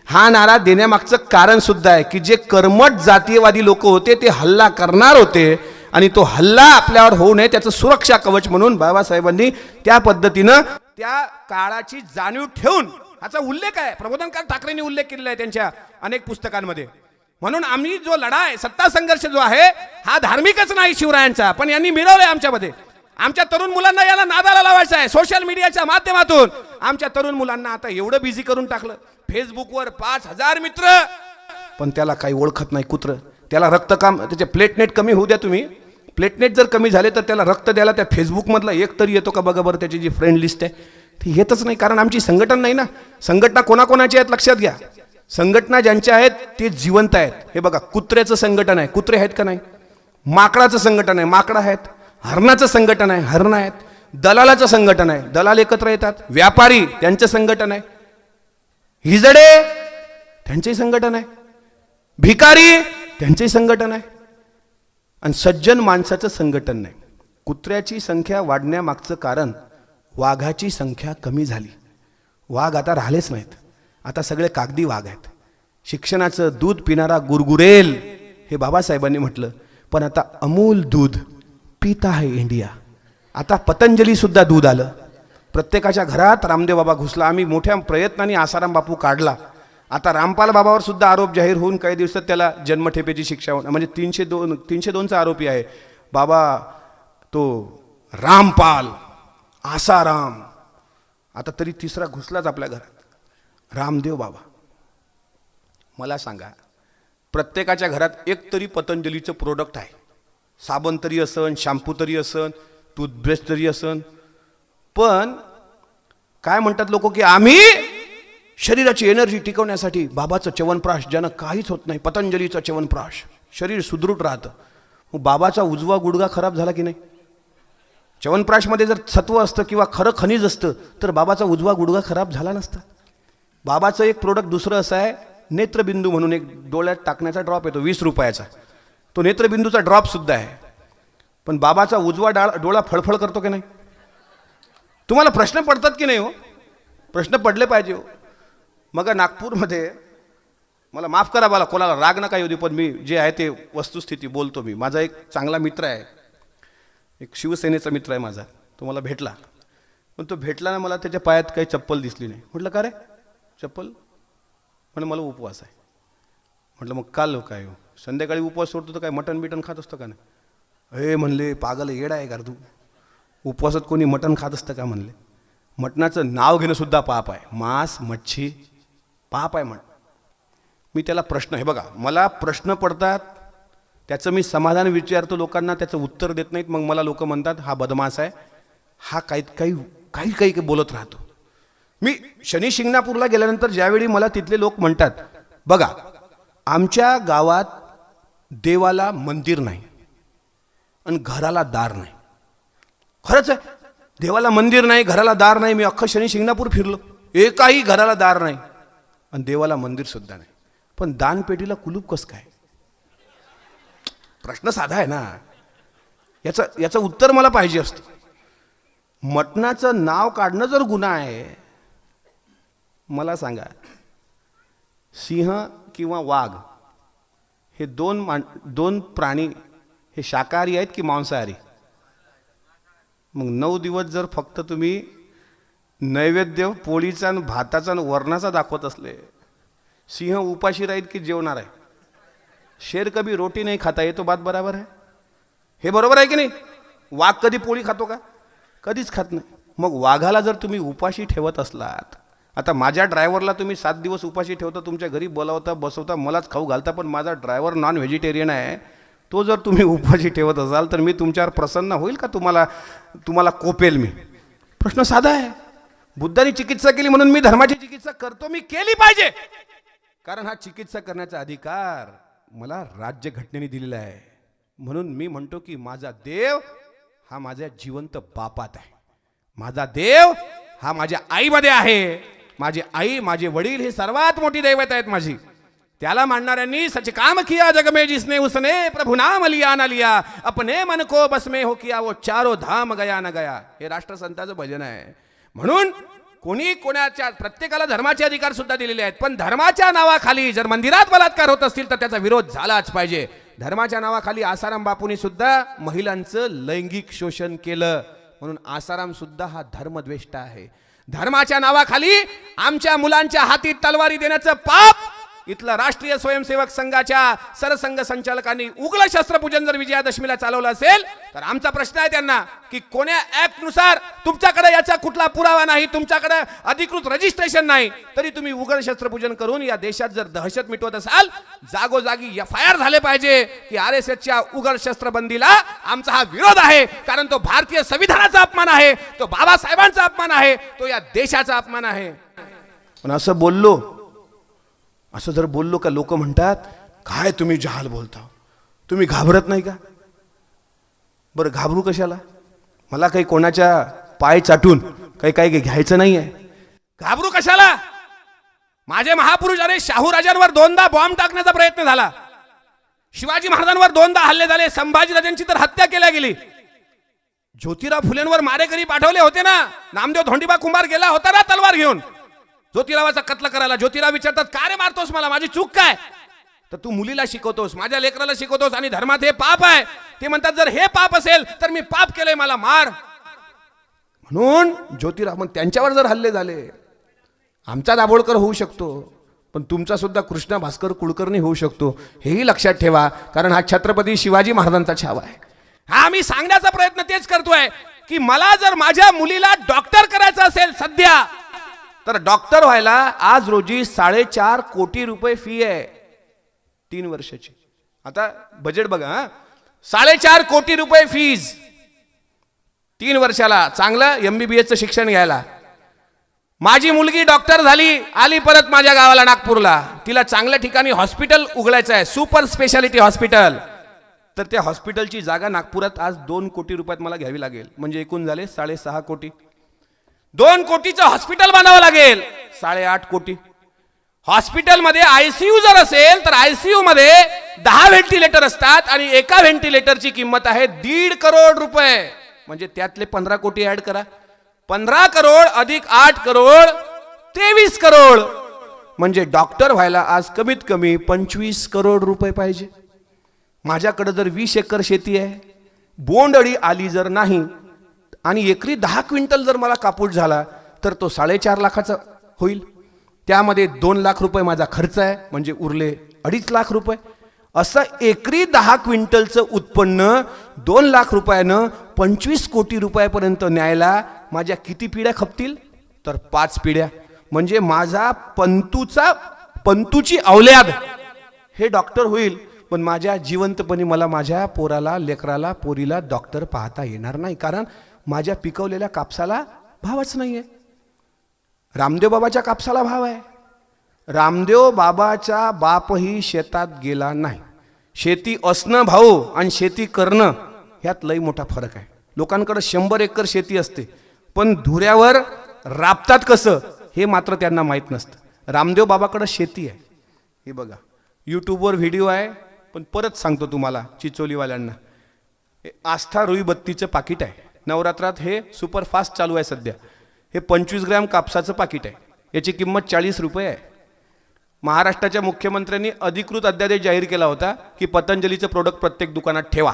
[SPEAKER 1] हा नारा देण्यामागचं कारण सुद्धा आहे की जे कर्मठ जातीयवादी लोक होते ते हल्ला करणार होते आणि तो हल्ला आपल्यावर होऊ नये त्याचं सुरक्षा कवच म्हणून बाबासाहेबांनी त्या पद्धतीनं त्या काळाची जाणीव ठेवून, ह्याचा उल्लेख आहे, प्रबोधनकार ठाकरेंनी उल्लेख केलेला आहे त्यांच्या अनेक पुस्तकांमध्ये. म्हणून आम्ही जो लढा आहे, सत्ता संघर्ष जो आहे, हा धार्मिकच नाही शिवरायांचा, पण यांनी मिळवलंय आमच्यामध्ये. आमच्या तरुण मुलांना याला नादाला लावायचं आहे. सोशल मीडियाच्या माध्यमातून आमच्या तरुण मुलांना आता एवढं बिझी करून टाकलं. फेसबुकवर 5000 मित्र, पण त्याला काही ओळखत नाही कुत्र. त्याला रक्तकाम, त्याचे प्लेटनेट कमी होऊ द्या तुम्ही. प्लेटनेट जर कमी झाले तर त्याला रक्त द्यायला त्या फेसबुकमधला एक तरी येतो का बघा बरं. त्याची जी फ्रेंड लिस्ट आहे ती येतच नाही, कारण आमची संघटना नाही ना. संघटना कोणाकोणाची आहेत लक्षात घ्या. संघटना ज्यांच्या आहेत ते जिवंत आहेत. हे बघा, कुत्र्याचं संघटन आहे, कुत्रे आहेत का नाही? माकडाचं संघटन आहे, माकडं आहेत. हरणाचं संघटन आहे, हरण आहेत. दलालाचं संघटन आहे, दलाल एकत्र येतात. व्यापारी त्यांचं संघटन आहे. हिजडे त्यांचे संघटन आहे. भिकारी त्यांचे संघटन आहे. आणि सज्जन माणसाचं संघटन नाही. कुत्र्याची संख्या वाढण्यामागचं कारण वाघाची संख्या कमी झाली. वाघ आता राहिलेच नाहीत, आता सगळे कागदी वाघ आहेत. शिक्षणाचं दूध पिणारा गुरगुरेल हे बाबासाहेबांनी म्हटलं, पण आता अमूल दूध पित आहे इंडिया. आता पतंजली सुद्धा दूध आलं. प्रत्येकाच्या घरात रामदेव बाबा घुसला. आम्ही मोठ्या प्रयत्नाने आसाराम बापू काढला. आता रामपाल बाबावर सुद्धा आरोप जाहीर होऊन काही दिवसात त्याला जन्मठेपेची शिक्षा होणार, म्हणजे 302चा आरोपी आहे बाबा तो रामपाल, आसाराम. आता तरी 3रा घुसलाच आपल्या घरात, रामदेव बाबा. मला सांगा, प्रत्येकाच्या घरात एक तरी पतंजलीचं प्रोडक्ट आहे. साबण तरी असन, शॅम्पू तरी असन, टूथब्रश तरी असन. पण काय म्हणतात लोक की आम्ही शरीराची एनर्जी टिकवण्यासाठी बाबाचं च्यवनप्राश, ज्यानं काहीच होत नाही, पतंजलीचं च्यवनप्राश, शरीर सुदृढ राहतं. मग बाबाचा उजवा गुडघा खराब झाला की नाही? च्यवनप्राशमध्ये जर सत्व असतं किंवा खरं खनिज असतं तर बाबाचा उजवा गुडघा खराब झाला नसता. बाबाचं एक प्रोडक्ट दुसरं असं आहे, नेत्रबिंदू म्हणून एक डोळ्यात टाकण्याचा ड्रॉप येतो 20 रुपयाचा. तो नेत्रबिंदूचा ड्रॉप सुद्धा आहे. पण बाबाचा उजवा डोळा फळफळ करतो की नाही? तुम्हाला प्रश्न पडतात की नाही हो? प्रश्न पडले पाहिजे हो. मग नागपूरमध्ये, मला माफ करा, मला कोणाला राग नका येऊ दे, पण मी जे आहे ते वस्तुस्थिती बोलतो. मी, माझा एक चांगला मित्र आहे, एक शिवसेनेचा मित्र आहे माझा, तो मला भेटला. पण तो भेटला ना, मला त्याच्या पायात काही चप्पल दिसली नाही. म्हटलं का रे चप्पल? म्हणे मला उपवास आहे. म्हटलं मग काल काय हो, संध्याकाळी उपवास सोडतो तर काय मटण बिटन खात असतं का नाही? हे म्हणले पागल येडा आहे का तू, उपवासात कोणी मटण खात असतं का? म्हणले मटणाचं नाव घेणं सुद्धा पाप आहे. मांस मच्छी पाप आहे म्हण. मी त्याला प्रश्न, हे बघा मला प्रश्न पडतात, त्याचं मी समाधान विचारतो लोकांना, त्याचं उत्तर देत नाहीत. मग मला लोक म्हणतात हा बदमाश आहे, हा काही बोलत राहतो. मी शनी शिंगणापूरला गेल्यानंतर ज्यावेळी मला तिथले लोक म्हणतात, बघा आमच्या गावात देवाला मंदिर नाही आणि घराला दार नाही. खरंच आहे, देवाला मंदिर नाही, घराला दार नाही. मी अख्खं शनी शिंगणापूर फिरलो, एकाही घराला दार नाही आणि देवाला मंदिर सुद्धा नाही. पण दानपेटीला कुलूप कसं काय? प्रश्न साधा आहे ना. याचं उत्तर मला पाहिजे असतं. मटणाचं नाव काढणं जर गुन्हा आहे, मला सांगा सिंह किंवा वाघ हे दोन प्राणी हे शाकाहारी आहेत की मांसाहारी? मग 9 दिवस जर फक्त तुम्ही नैवेद्य पोळीचा आणि भाताचा आणि वरणाचा दाखवत असले, सिंह उपाशी राहील की जेवणार आहे? शेर कभी रोटी नहीं खाता, ये तो बात बराबर है. हे बरोबर आहे की नाही? वाघ कधी पोळी खातो का? कधीच खात नाही. मग वाघाला जर तुम्ही उपाशी ठेवत असलात, आता माझ्या ड्रायव्हरला तुम्ही 7 दिवस उपाशी ठेवता, तुमच्या घरी बोलावता बसवता, मलाच खाऊ घालता, पण माझा ड्रायव्हर नॉन व्हेजिटेरियन आहे, तो जर तुम्ही उपाशी ठेवत असाल तर मी तुमच्यावर प्रसन्न होईल का? तुम्हाला कोपेल मी? प्रश्न साधा आहे. बुद्धांनी चिकित्सा केली म्हणून मी धर्माची चिकित्सा करतो, मी केली पाहिजे, कारण हा चिकित्सा करण्याचा अधिकार मला राज्यघटनेने दिलेला आहे. म्हणून मी म्हणतो की माझा देव हा माझ्या जिवंत बापात आहे, माझा देव हा माझ्या आईमध्ये आहे. माझी आई, माझे वडील हे सर्वात मोठी दैवत आहेत माझी. त्याला मानणाऱ्यांनी सच काम किया जग में जिसने उसने प्रभु नाम लिया न लिया अपने मन को बस में हो किया वो चारों धाम गया न गया. हे राष्ट्रसंताचं भजन आहे. म्हणून कोणी कोणाच्या, प्रत्येकाला धर्माचे अधिकार सुद्धा दिलेले आहेत, पण धर्माच्या नावाखाली जर मंदिरात बलात्कार होत असतील तर त्याचा विरोध झालाच पाहिजे. धर्माच्या नावाखाली आसाराम बापूंनी सुद्धा महिलांचं लैंगिक शोषण केलं, म्हणून आसाराम सुद्धा हा धर्मद्वेष्टा आहे. धर्माच्या नावाखाली आमच्या मुलांच्या हाती तलवारी देण्याचं पाप इथला राष्ट्रीय स्वयंसेवक संघाच्या सरसंघ संचालकांनी उग्र शस्त्रपूजन जर विजयादशमीला चालवलं असेल तर आमचा प्रश्न आहे त्यांना की कोण्या ऍक्ट नुसार तुमच्याकडे याचा कुठला पुरावा नाही, तुमच्याकडे अधिकृत रजिस्ट्रेशन नाही, तरी तुम्ही उग्र शस्त्रपूजन करून या देशात जर दहशत मिटवत असाल, जागोजागी FIR झाले पाहिजे की RSSच्या उग्र शस्त्रबंदीला आमचा हा विरोध आहे, कारण तो भारतीय संविधानाचा अपमान आहे, तो बाबासाहेबांचा अपमान आहे, तो या देशाचा अपमान आहे. पण असं जर बोललो का लोक म्हणतात काय तुम्ही जहाल बोलता, तुम्ही घाबरत नाही का? बरं घाबरू कशाला? मला काही कोणाच्या पाय चाटून काही घ्यायचं नाही आहे. घाबरू कशाला? माझे महापुरुष, अरे शाहू राजांवर 2दा बॉम्ब टाकण्याचा प्रयत्न झाला, शिवाजी महाराजांवर 2दा हल्ले झाले, संभाजी राजांची तर हत्या केल्या गेली, ज्योतिराव फुलेंवर मारेकरी पाठवले होते ना, नामदेव धोंडीबा कुंभार गेला होता ना तलवार घेऊन ज्योतिरावाचा कत्ल करायला. ज्योतिराव विचारतात का रे मारतोस मला, माझी चूक काय? तर तू मुलीला शिकवतोस, माझ्या लेकराला शिकवतोस, आणि धर्मात हे पाप आहे. ते म्हणतात जर हे पाप असेल तर मी पाप केलंय, मला मार. म्हणून ज्योतिराव, मग त्यांच्यावर जर हल्ले झाले, आमचा दाभोळकर होऊ शकतो, पण तुमचा सुद्धा कृष्णा भास्कर कुलकर्णी होऊ शकतो, हेही लक्षात ठेवा, कारण हा छत्रपती शिवाजी महाराजांचा छावा आहे. हा मी सांगण्याचा प्रयत्न तेच करतोय की मला जर माझ्या मुलीला डॉक्टर करायचं असेल सध्या, तर डॉक्टर व्हायला आज रोजी 4.5 कोटी रुपये फी आहे 3 वर्षाची. आता बजेट बघा, 4.5 कोटी रुपये फीज 3 वर्षाला, चांगलं MBBSचं शिक्षण घ्यायला. माझी मुलगी डॉक्टर झाली, आली परत माझ्या गावाला नागपूरला, तिला चांगल्या ठिकाणी हॉस्पिटल उघडायचं आहे, सुपर स्पेशालिटी हॉस्पिटल. तर त्या हॉस्पिटलची जागा नागपुरात आज 2 कोटी रुपयात मला घ्यावी लागेल, म्हणजे एकूण झाले 6.5 कोटी. 2 कोटीचं हॉस्पिटल बांधावं लागेल, 8.5 कोटी. हॉस्पिटलमध्ये ICU जर असेल तर ICU मध्ये 10 व्हेंटिलेटर असतात आणि एका व्हेंटिलेटरची किंमत आहे 1.5 करोड रुपये, म्हणजे त्यातले 15 कोटी ऍड करा. 15 करोड अधिक 8 करोड 23 करोड, म्हणजे डॉक्टर व्हायला आज कमीत कमी 25 करोड रुपये पाहिजे. माझ्याकडे जर 20 एकर शेती आहे, बोंडअळी आली जर नाही आणि एकरी 10 क्विंटल जर मला कापूस झाला तर तो 4.5 लाखाचा होईल. त्यामध्ये 2 लाख रुपये माझा खर्च आहे, म्हणजे उरले 2.5 लाख रुपये. असं एकरी 10 क्विंटलचं उत्पन्न 2 लाख रुपयानं 25 कोटी रुपयापर्यंत न्यायला माझ्या किती पिढ्या खपतील? तर 5 पिढ्या. म्हणजे माझा पंतूची औलाद हे डॉक्टर होईल, पण माझ्या जिवंतपणी मला माझ्या पोराला, लेकराला, पोरीला डॉक्टर पाहता येणार नाही, कारण माझ्या पिकवलेल्या कापसाला भावच नाहीये. रामदेव बाबाच्या कापसाला भाव आहे. रामदेव बाबाचा बापही शेतात गेला नाही. शेती असणं भाऊ आणि शेती करणं ह्यात लई मोठा फरक आहे. लोकांकडे 100 एकर शेती असते, पण धुऱ्यावर राबतात कसं हे मात्र त्यांना माहीत नसतं. रामदेव बाबाकडे शेती आहे. हे बघा, यूट्यूबवर व्हिडिओ आहे, पण परत सांगतो तुम्हाला चिचोलीवाल्यांना, आस्था रुई बत्तीचं पाकिट आहे. नवरात्रात हे सुपरफास्ट चालू आहे सध्या. हे 25 ग्रॅम कापसाचं पाकिट आहे, याची किंमत 40 रुपये आहे. महाराष्ट्राच्या मुख्यमंत्र्यांनी अधिकृत अध्यादेश जाहीर केला होता की पतंजलीचं प्रोडक्ट प्रत्येक दुकानात ठेवा.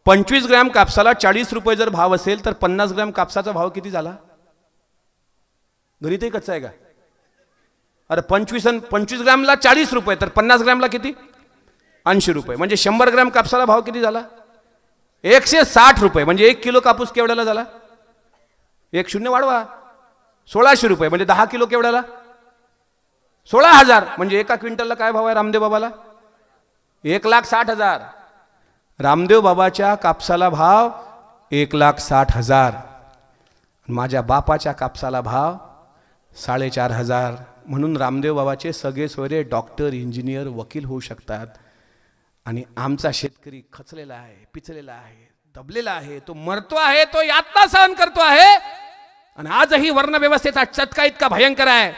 [SPEAKER 1] 25 ग्रॅम कापसाला 40 रुपये जर भाव असेल तर 50 ग्रॅम कापसाचा भाव किती झाला? गणितही कच्चा आहे का? अरे 25 ग्रॅमला 40 रुपये तर 50 ग्रॅमला किती? 80 रुपये. म्हणजे 100 ग्रॅम कापसाला भाव किती झाला? 160 रुपये. म्हणजे 1 किलो कापूस केवढ्याला झाला? एक शून्य वाढवा, 1600 रुपये. म्हणजे 10 किलो केवढ्याला? 16,000. म्हणजे एका क्विंटलला काय भाव आहे रामदेव बाबाला? 1,60,000. रामदेव बाबाच्या कापसाला भाव 1,60,000. माझ्या बापाच्या कापसाला भाव 4,500. म्हणून रामदेव बाबाचे सगळे सोयरे डॉक्टर, इंजिनियर, वकील होऊ शकतात. आणि आमचा शेतकरी खचलेला आहे, पिचलेला आहे, दबलेला आहे, तो मरतो आहे, तो यातना सहन करतो आहे. आणि आजही वर्णव्यवस्थेचा चटका इतका भयंकर आहे.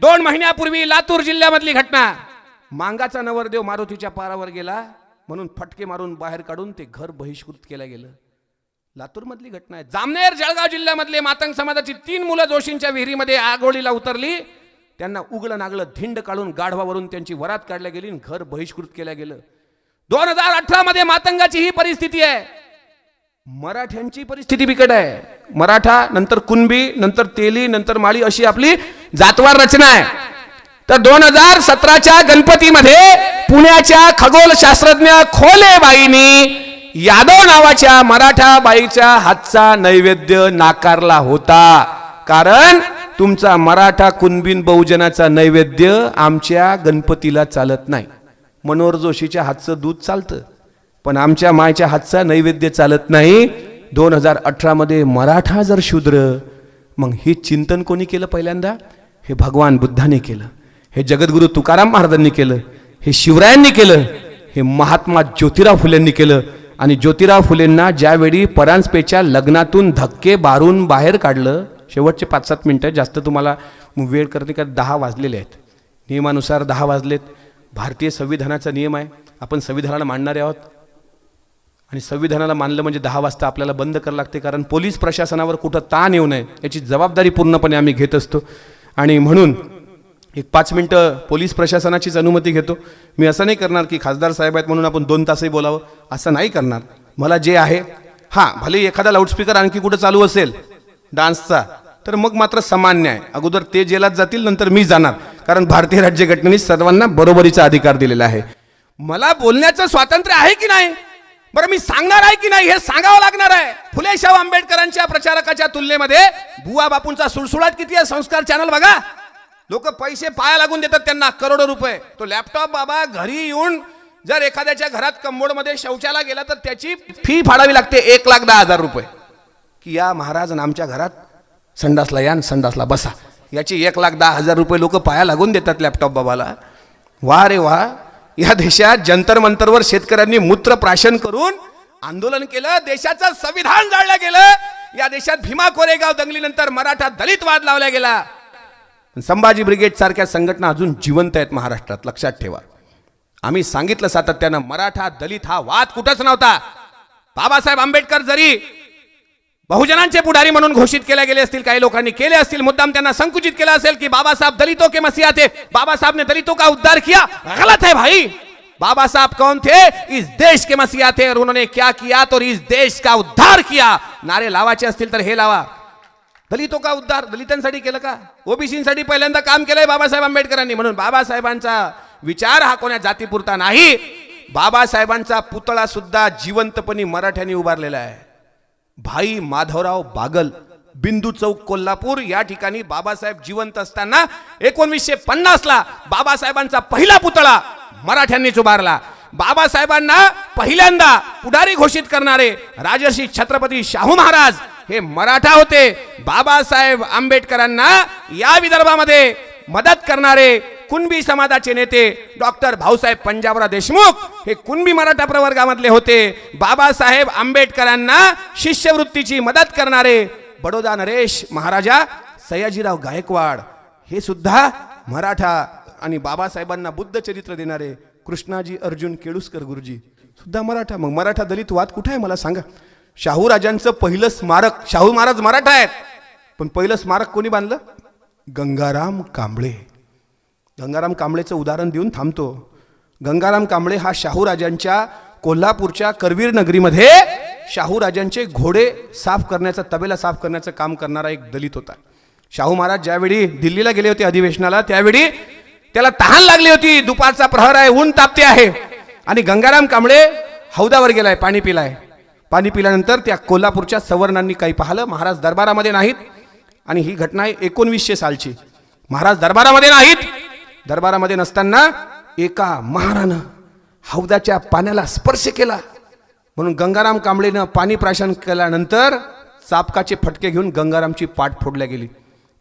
[SPEAKER 1] 2 महिन्यापूर्वी लातूर जिल्ह्यामधली घटना. मांगाचा नवरदेव मारुतीच्या पारावर गेला म्हणून फटके मारून बाहेर काढून ते घर बहिष्कृत केलं गेलं. लातूरमधली घटना आहे. जामनेर जळगाव जिल्ह्यामधले मातंग समाजाची 3 मुलं जोशींच्या विहिरीमध्ये आगोळीला उतरली. त्यांना उघडं नागलं धिंड काढून गाढवावरून त्यांची वरात काढल्या गेली, घर बहिष्कृत केलं गेलं. 2018 मध्ये मातंगाची ही परिस्थिती आहे. मराठ्यांची परिस्थिती बिकट आहे. मराठा, नंतर कुणबी, नंतर तेली, नंतर माळी अशी आपली जातवार रचना आहे. तर 2017च्या गणपतीमध्ये पुण्याच्या खगोलशास्त्रज्ञ खोलेबाईंनी यादव नावाच्या मराठा बाईच्या हातचा नैवेद्य नाकारला होता. कारण तुमचा मराठा कुणबीन बहुजनाचा नैवेद्य आमच्या गणपतीला चालत नाही. मनोहर जोशीच्या हातचं दूध चालतं पण आमच्या मायच्या हातचा नैवेद्य चालत नाही. 2018 मध्ये मराठा जर शूद्र, मग हे चिंतन कोणी केलं पहिल्यांदा? हे भगवान बुद्धाने केलं, हे जगद्गुरु तुकाराम महाराजांनी केलं, हे शिवरायांनी केलं, हे महात्मा ज्योतिराव फुलेंनी केलं. आणि ज्योतिराव फुलेंना ज्यावेळी परांजपेच्या लग्नातून धक्के मारून बाहेर काढलं, शेवटचे 5-7 मिनिटं, जास्त तुम्हाला वेळ करते का? 10 वाजलेले आहेत. नियमानुसार 10 वाजलेत. भारतीय संविधानाचा नियम आहे, आपण संविधानाला मानणारे आहोत. आणि संविधानाला मानलं म्हणजे 10 वाजता आपल्याला बंद करावं लागते. कारण पोलीस प्रशासनावर कुठं ताण येऊ नये याची जबाबदारी पूर्णपणे आम्ही घेत असतो. आणि म्हणून एक 5 मिनिटं पोलीस प्रशासनाचीच अनुमती घेतो. मी असं नाही करणार की खासदार साहेब आहेत म्हणून आपण 2 तासही बोलावं, असं नाही करणार. मला जे आहे, हां भले एखादा लाऊडस्पीकर आणखी कुठं चालू असेल डान्सचा तर मग मात्र सामान्य आहे. अगोदर ते जेलात जातील, नंतर मी जाणार. कारण भारतीय राज्यघटनेने सर्वांना बरोबरीचा अधिकार दिलेला आहे. मला बोलण्याचं स्वातंत्र्य आहे की नाही? बरं, मी सांगणार आहे की नाही हे सांगावं लागणार आहे. फुले शाहू आंबेडकरांच्या प्रचारकाच्या तुलनेमध्ये बुवा बापूंचा सुळसुळाट किती आहे. संस्कार चॅनल बघा, लोक पैसे पाया लागून देतात त्यांना करोडो रुपये. तो लॅपटॉप बाबा घरी येऊन जर एखाद्याच्या घरात कंबोडमध्ये शौचाला गेला तर त्याची फी फाडावी लागते 1,10,000 रुपये. की या महाराज आमच्या घरात संडासला या, संडासला बसा, याची 1,10,000 रुपये लोक पाया लागून देतात लॅपटॉप बाबाला. वा रे वा. या देशात जंतर मंतरवर शेतकऱ्यांनी मूत्र प्राशन करून आंदोलन केलं. देशाचं संविधान जाळलं गेलं. या देशात भीमा कोरेगाव दंगलीनंतर मराठा दलित वाद लावला गेला. संभाजी ब्रिगेड सारख्या संघटना अजून जिवंत आहेत महाराष्ट्रात, लक्षात ठेवा. आम्ही सांगितलं सातत्यानं, मराठा दलित हा वाद कुठंच नव्हता. बाबासाहेब आंबेडकर जरी बहुजनांचे पुढारी म्हणून घोषित केले गेले असतील, काही लोकांनी केले असतील, मुद्दाम त्यांना संकुचित केला असेल की बाबा साहब दलितों के मसीहा थे, बाबा साहब ने दलितों का उद्धार किया. गलत है भाई. बाबा साहब कौन थे? इस देश के मसीहा थे. और उन्होंने क्या किया तो इस देश का उद्धार किया. नारे लावायचे असतील तर हे लावा. दलितों का उद्धार दलितांसाठी केलं का? ओबीसींसाठी पहिल्यांदा काम केलंय बाबासाहेब आंबेडकरांनी. म्हणून बाबासाहेबांचा विचार हा कोण्या जातीपुरता नाही. बाबासाहेबांचा पुतळा सुद्धा जिवंतपणी मराठ्यांनी उभारलेला आहे. भाई माधवराव बागल, बिंदू चौक, कोल्हापूर या ठिकाणी बाबासाहेब जिवंत असताना 1950 ला बाबासाहेबांचा पहिला पुतळा मराठ्यांनीच उभारला. बाबासाहेबांना पहिल्यांदा पुढारी घोषित करणारे राजर्षी छत्रपती शाहू महाराज हे मराठा होते. बाबासाहेब आंबेडकरांना या विदर्भामध्ये मदत करणारे कुणबी समाजाचे नेते डॉक्टर भाऊसाहेब पंजाबराव देशमुख हे कुणबी मराठा प्रवर्गामधले होते. बाबासाहेब आंबेडकरांना शिष्यवृत्तीची मदत करणारे बडोदा नरेश महाराजा सयाजीराव गायकवाड हे सुद्धा मराठा. आणि बाबासाहेबांना बुद्ध चरित्र देणारे कृष्णाजी अर्जुन केळुसकर गुरुजी सुद्धा मराठा. मग मराठा दलित वाद कुठे आहे मला सांगा. शाहू राजांचं पहिलं स्मारक, शाहू महाराज मराठा आहेत पण पहिलं स्मारक कोणी बांधलं? गंगाराम कांबळे. गंगाराम कांबळेचं उदाहरण देऊन थांबतो. गंगाराम कांबळे हा शाहूराजांच्या कोल्हापूरच्या करवीर नगरीमध्ये शाहूराजांचे घोडे साफ करण्याचं, तबेला साफ करण्याचं काम करणारा एक दलित होता. शाहू महाराज ज्यावेळी दिल्लीला गेले होते अधिवेशनाला, त्यावेळी त्याला तहान लागली होती. दुपारचा प्रहर आहे, ऊन तापते आहे, आणि गंगाराम कांबळे हौदावर गेलाय, पाणी पिलाय. पाणी पिल्यानंतर त्या कोल्हापूरच्या सवर्णांनी काही पाहिलं, महाराज दरबारामध्ये नाहीत. आणि ही घटना आहे 1900 सालची. महाराज दरबारामध्ये नाहीत. दरबारामध्ये नसताना एका महारानं हौदाच्या पाण्याला स्पर्श केला, म्हणून गंगाराम कांबळेनं पाणी प्राशन केल्यानंतर चापकाचे फटके घेऊन गंगारामची पाठ फोडल्या गेली.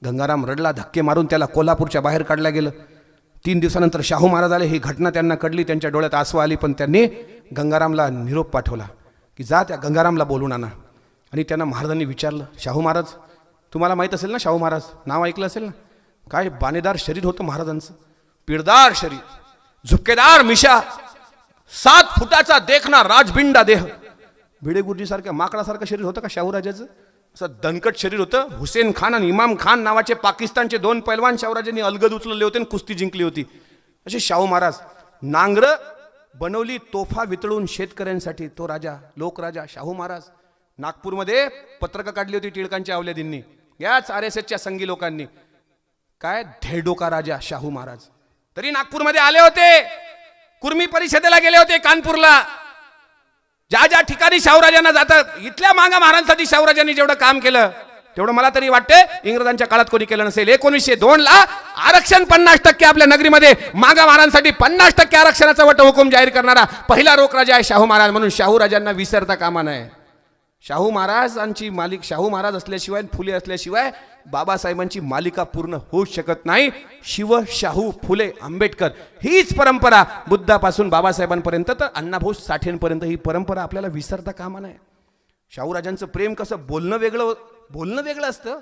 [SPEAKER 1] गंगाराम रडला, धक्के मारून त्याला कोल्हापूरच्या बाहेर काढलं गेलं. 3 दिवसानंतर शाहू महाराज आले. ही घटना त्यांना कळली, त्यांच्या डोळ्यात आसू आली, पण त्यांनी गंगारामला निरोप पाठवला की जा त्या गंगारामला बोलून आणा. आणि त्यांना महाराजांनी विचारलं, शाहू महाराज, तुम्हाला माहीत असेल ना, शाहू महाराज नाव ऐकलं असेल ना, काय बाणेदार शरीर होतं महाराजांचं, पिळदार शरीर, झुपकेदार मिशा, 7 फुटाचा देखना राजबिंडा देह. भिडे गुरुजीसारख्या माकडासारखं शरीर होतं का शाहूराजाचं? असं दणकट शरीर होतं. हुसेन खान आणि इमाम खान नावाचे पाकिस्तानचे 2 पैलवान शाहूराजांनी अलगद उचलले होते आणि कुस्ती जिंकली होती. असे शाहू महाराज. नांगरं बनवली तोफा वितळून शेतकऱ्यांसाठी, तो राजा, लोकराजा शाहू महाराज. नागपूरमध्ये पत्रकं काढली होती टिळकांच्या अवलादींनी, याच RSSच्या संगी लोकांनी. काय धेडोका राजा शाहू महाराज. तरी नागपूरमध्ये आले होते, कुर्मी परिषदेला गेले होते कानपूरला. ज्या ज्या ठिकाणी शाहूराजांना जातात, इथल्या मांगा महाराजांसाठी शाहूराजांनी जेवढं काम केलं तेवढं मला तरी वाटते इंग्रजांच्या काळात कोणी केलं नसेल. 1902ला आरक्षण 50% आपल्या नगरीमध्ये मांगा महाराजांसाठी 50% आरक्षणाचा वटहुकूम जाहीर करणारा पहिला रोकराजा आहे शाहू महाराज. म्हणून शाहूराजांना विसरता कामा नये. शाहू महाराजांची मालिक, शाहू महाराज असल्याशिवाय, फुले असल्याशिवाय बाबासाहेबांची मालिका पूर्ण होऊ शकत नाही. शिव, शाहू, फुले, आंबेडकर हीच परंपरा बुद्धापासून बाबासाहेबांपर्यंत तर अण्णाभाऊ साठेंपर्यंत, ही परंपरा आपल्याला विसरता कामा नये. शाहूराजांचं प्रेम कसं, बोलणं वेगळं असतं.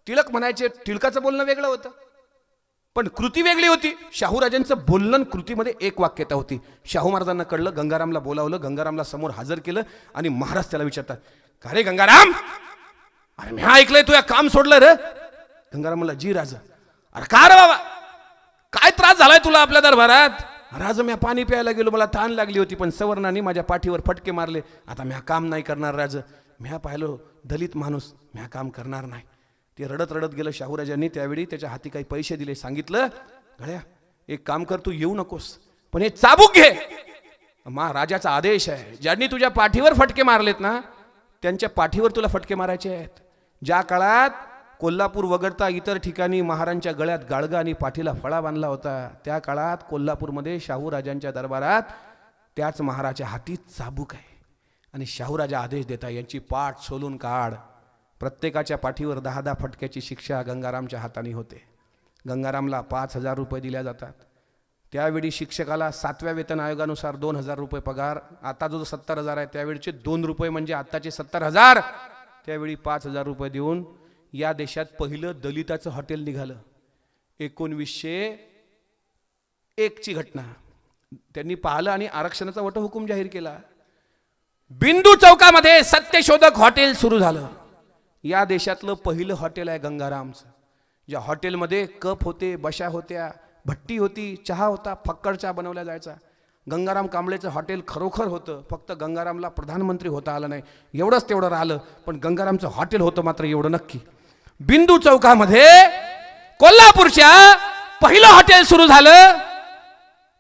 [SPEAKER 1] टिळक म्हणायचे, टिळकाचं बोलणं वेगळं होतं, पण कृती वेगळी होती. शाहूराजांचं बोलणं कृतीमध्ये एक वाक्यता होती. शाहू महाराजांना कळलं, गंगारामला बोलावलं, गंगारामला समोर हजर केलं आणि महाराज त्याला विचारतात, का रे गंगाराम, अरे मी ऐकलंय तू या काम सोडलं रे. गंगाराम म्हणला, जी राजा. अरे का रे बाबा, काय त्रास झालाय तुला आपल्या दरबारात? राजा, मी पाणी प्यायला गेलो, मला तहान लागली होती, पण सवर्णांनी माझ्या पाठीवर फटके मारले. आता मी काम नाही करणार राजा. मी पाहिलो दलित माणूस, मी काम करणार नाही. ते रडत रडत गेलं. शाहूराजांनी त्यावेळी त्याच्या हाती काही पैसे दिले. सांगितलं, गळ्या एक काम कर, तू येऊ नकोस, पण हे चाबूक घे. राजाचा आदेश आहे, ज्यांनी तुझ्या पाठीवर फटके मारलेत ना, त्यांच्या पाठीवर तुला फटके मारायचे आहेत. ज्या काळात कोल्हापूर वगळता इतर ठिकाणी महाराजांच्या गळ्यात गाळगा आणि पाठीला फळा बांधला होता, त्या काळात कोल्हापूरमध्ये शाहूराजांच्या दरबारात त्याच महाराजाच्या हाती चाबूक आहे. आणि शाहूराजा आदेश देता, यांची पाठ सोलून काढ. प्रत्येकाच्या पाठीवर 10-10 फटक्याची शिक्षा गंगारामच्या हाताने होते. गंगारामला 5,000 रुपये दिल्या जातात. त्यावेळी शिक्षकाला 7व्या वेतन आयोगानुसार 2,000 रुपये पगार. आता जो 70,000 आहे, त्यावेळीचे 2 रुपये म्हणजे आत्ताचे 70,000. त्यावेळी 5,000 रुपये देऊन या देशात पहिलं दलिताचं हॉटेल निघालं. 1901 ची घटना. त्यांनी पाहिलं आणि आरक्षणाचा वटहुकूम जाहीर केला. बिंदू चौकामध्ये सत्यशोधक हॉटेल सुरू झालं. या देशातलं पहिलं हॉटेल आहे गंगारामचं. ज्या हॉटेलमध्ये कप होते, बशा होत्या, भट्टी होती, चहा होता, फक्कड चहा बनवला जायचा. गंगाराम कांबळेचं हॉटेल खरोखर होतं. फक्त गंगारामला प्रधानमंत्री होता आलं नाही, एवढंच तेवढं राहिलं, पण गंगारामचं हॉटेल होतं मात्र एवढं नक्की. बिंदू चौकामध्ये कोल्हापूरच्या पहिलं हॉटेल सुरू झालं.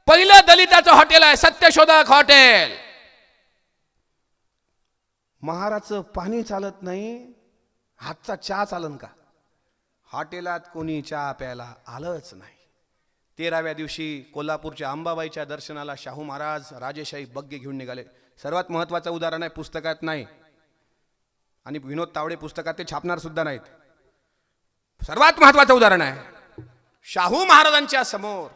[SPEAKER 1] पहिलं दलिताचं हॉटेल आहे सत्यशोधक हॉटेल. महाराजचं पाणी चालत नाही, हातचा चहा चालन का? हॉटेलात कोणी चहा प्यायला आलंच नाही. 13व्या दिवशी कोल्हापूरच्या अंबाबाईच्या दर्शनाला शाहू महाराज राजेशाही बग्गे घेऊन निघाले. सर्वात महत्त्वाचं उदाहरण आहे, पुस्तकात नाही आणि विनोद तावडे पुस्तकात ते छापणार सुद्धा नाहीत. सर्वात महत्त्वाचं उदाहरण आहे, शाहू महाराजांच्या समोर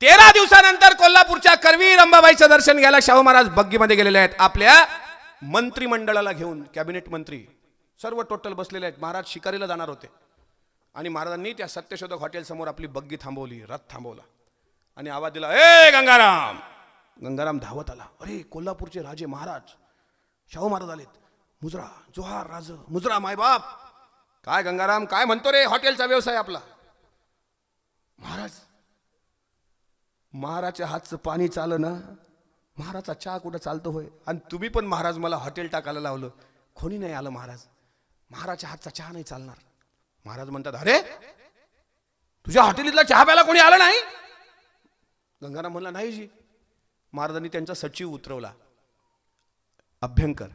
[SPEAKER 1] 13 दिवसानंतर कोल्हापूरच्या करवीर अंबाबाईचं दर्शन घ्यायला शाहू महाराज बग्गीमध्ये गेलेले आहेत. आपल्या मंत्रिमंडळाला घेऊन, कॅबिनेट मंत्री सर्व टोटल बसलेले आहेत. महाराज शिकारीला जाणार होते आणि महाराजांनी त्या सत्यशोधक हॉटेल समोर आपली बग्गी थांबवली, रथ थांबवला आणि आवाज दिला, ए गंगाराम. गंगाराम धावत आला. अरे कोल्हापूरचे राजे महाराज शाहू महाराज आलेत. मुजरा, जोहार राज, मुजरा मायबाप. काय गंगाराम, काय म्हणतो रे? हॉटेलचा व्यवसाय आपला. महाराज महाराजच्या हातचं पाणी चालं ना, महाराजचा चहा कुठं चालतो होय. आणि तुम्ही पण महाराज मला हॉटेल टाकायला लावलं, कोणी नाही आलं महाराज, महाराजच्या हातचा चहा नाही चालणार. महाराज म्हणतात, अरे तुझ्या हॉटेलीतला चहा प्यायला कोणी आलं नाही? गंगाराम म्हणला, नाही जी. महाराजांनी त्यांचा सचिव उतरवला, अभ्यंकर.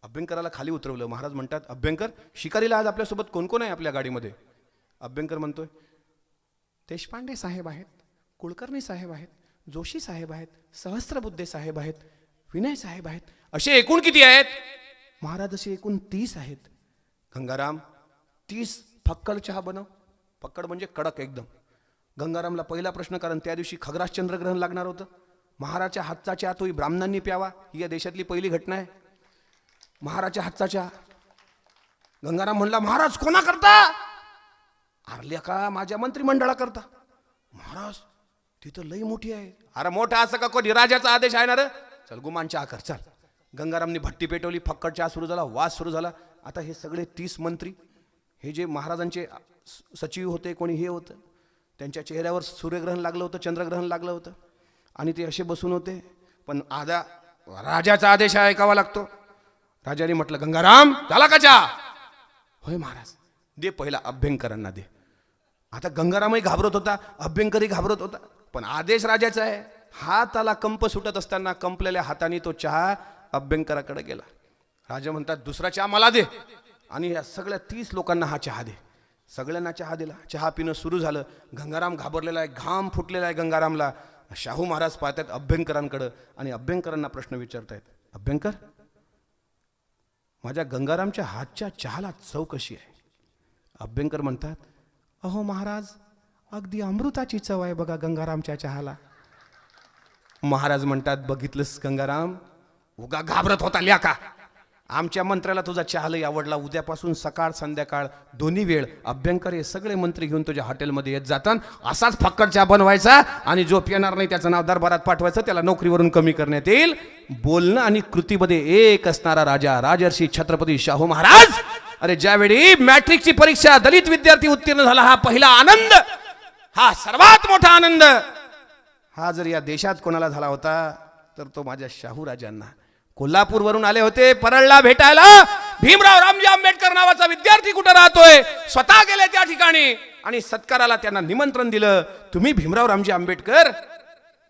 [SPEAKER 1] अभ्यंकराला खाली उतरवलं. महाराज म्हणतात, अभ्यंकर, शिकारीला आज आपल्यासोबत कोण कोण आहे आपल्या गाडीमध्ये? अभ्यंकर म्हणतोय, देशपांडे साहेब आहेत, कुलकर्णी साहेब आहेत, जोशी साहेब आहेत, सहस्त्रबुद्धे साहेब आहेत, विनय साहेब आहेत. असे एकूण किती आहेत? महाराज, असे एकूण 30 आहेत. गंगाराम, 30 फक्कड चहा बनव. फक्कड म्हणजे कडक एकदम. गंगारामला पहिला प्रश्न, कारण त्या दिवशी खग्रास चंद्रग्रहण लागणार होतं. महाराजच्या हातचा चहा तोही ब्राह्मणांनी प्यावा, ही या देशातली पहिली घटना आहे. महाराजच्या हातचा चहा. गंगाराम म्हणला, महाराज कोणा करता? आरल्या का माझ्या मंत्रिमंडळाकरता. महाराज, तिथं लई मोठी आहे. अरे मोठा असं का, कोणी राजाचा आदेश आहे ना रे, चल गुमान चहा कर चल. गंगारामनी भट्टी पेटवली, फक्कड चहा सुरू झाला, वास सुरू झाला. आता हे सगळे 30 मंत्री, हे जे महाराजांचे सचिव होते, कोणी हे होतं, त्यांच्या चेहऱ्यावर सूर्यग्रहण लागलं होतं, चंद्रग्रहण लागलं होतं, आणि ते असे बसून होते. पण आता राजाचा आदेश ऐकावा लागतो. राजाने म्हटलं, गंगाराम झाला का चहा? होय महाराज. दे पहिला अभ्यंकरांना दे. आता गंगारामही घाबरत होता, अभ्यंकरही घाबरत होता, पण आदेश राजाचा आहे. हाताला कंप सुटत असताना कंपलेल्या हाताने तो चहा अभ्यंकराकडे गेला. राजा म्हणतात, दुसरा चहा मला दे. आणि या सगळ्या 30 लोकांना हा चहा दे. सगळ्यांना चहा दिला. चहा पिणं सुरू झालं. गंगाराम घाबरलेला आहे, घाम फुटलेला आहे गंगारामला. शाहू महाराज पाहतात अभ्यंकरांकडं आणि अभ्यंकरांना प्रश्न विचारतायत, अभ्यंकर, माझ्या गंगारामच्या हातच्या चहाला चव कशी आहे? अभ्यंकर म्हणतात, अहो महाराज, अगदी अमृताची चव आहे बघा गंगारामच्या चहाला. महाराज म्हणतात, बघितलंस गंगाराम, उगा घाबरत होता ल्या का? आमच्या मंत्र्याला तुझा चहा लई आवडला. उद्यापासून सकाळ संध्याकाळ दोन्ही वेळ अभ्यंकर हे सगळे मंत्री घेऊन तुझ्या हॉटेलमध्ये येत जातात. असाच फक्कड चहा बनवायचा आणि जो पिणार नाही त्याचं नाव दरबारात पाठवायचं, त्याला नोकरीवरून कमी करण्यात येईल. बोलणं आणि कृतीमध्ये एक असणारा राजा राजर्षी छत्रपती शाहू महाराज. अरे ज्यावेळी मॅट्रिकची परीक्षा दलित विद्यार्थी उत्तीर्ण झाला, हा पहिला आनंद, हा सर्वात मोठा आनंद, हा जर या देशात कोणाला झाला होता तर तो माझ्या शाहू राजांना. कोल्हापूरवरून आले होते परळला भेटायला. भीमराव रामजी आंबेडकर नावाचा विद्यार्थी कुठे राहतोय, स्वतः गेले त्या ठिकाणी आणि सत्काराला त्यांना निमंत्रण दिलं. तुम्ही भीमराव रामजी आंबेडकर?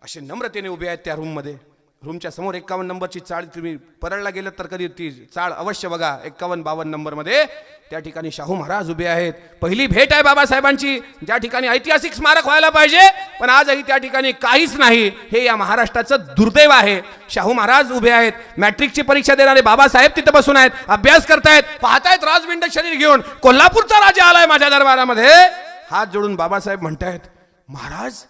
[SPEAKER 1] असे नम्रतेने उभे आहेत त्या रूममध्ये. रूमच्या समोर 51 नंबरची चाळ, तुम्ही परळला गेलं तर कधी ती चाळ अवश्य बघा. 51-52 नंबरमध्ये त्या ठिकाणी शाहू महाराज उभे आहेत. पहिली भेट आहे बाबासाहेबांची, ज्या ठिकाणी ऐतिहासिक स्मारक व्हायला पाहिजे, पण आजही त्या ठिकाणी काहीच नाही. हे या महाराष्ट्राचं दुर्दैव आहे. शाहू महाराज उभे आहेत. मॅट्रिकची परीक्षा देणारे बाबासाहेब तिथे बसून आहेत, अभ्यास करतायत, पाहतायत राजविंड शरीर घेऊन कोल्हापूरचा राजा आलाय माझ्या दरबारामध्ये. हात जोडून बाबासाहेब म्हणतायत, महाराज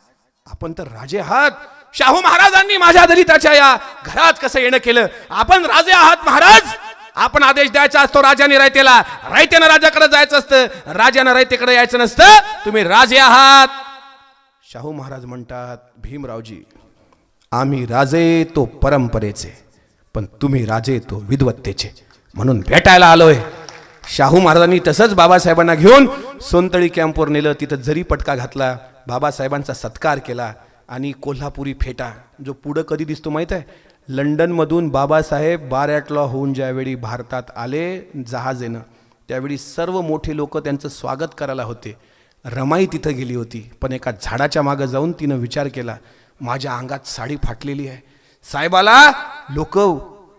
[SPEAKER 1] आपण तर राजे आहात. शाहू महाराजांनी माझ्या दलिताच्या या घरात कसं येणं केलं? आपण राजे आहात महाराज. आपण आदेश द्यायचा असतो राजाने रयतेला, रयतेनं राजाकडे जायचं असतं, राजानं रयतेकडे यायचं नसतं. तुम्ही राजे आहात. शाहू महाराज म्हणतात, भीमरावजी, आम्ही राजे तो परंपरेचे, पण तुम्ही राजे तो विद्वत्तेचे, म्हणून भेटायला आलोय. शाहू महाराजांनी तसंच बाबासाहेबांना घेऊन सोनतळी कॅम्पवर नेलं. तिथं जरी पटका घातला, बाबासाहेबांचा सत्कार केला आणि कोल्हापुरी फेटा, जो पुढं कधी दिसतो माहीत आहे? लंडनमधून बाबासाहेब बारॅटलॉ होऊन ज्यावेळी भारतात आले जहाजेनं, त्यावेळी सर्व मोठे लोक त्यांचं स्वागत करायला होते. रमाई तिथं गेली होती, पण एका झाडाच्या मागं जाऊन तिनं विचार केला, माझ्या अंगात साडी फाटलेली आहे, साहेबाला लोक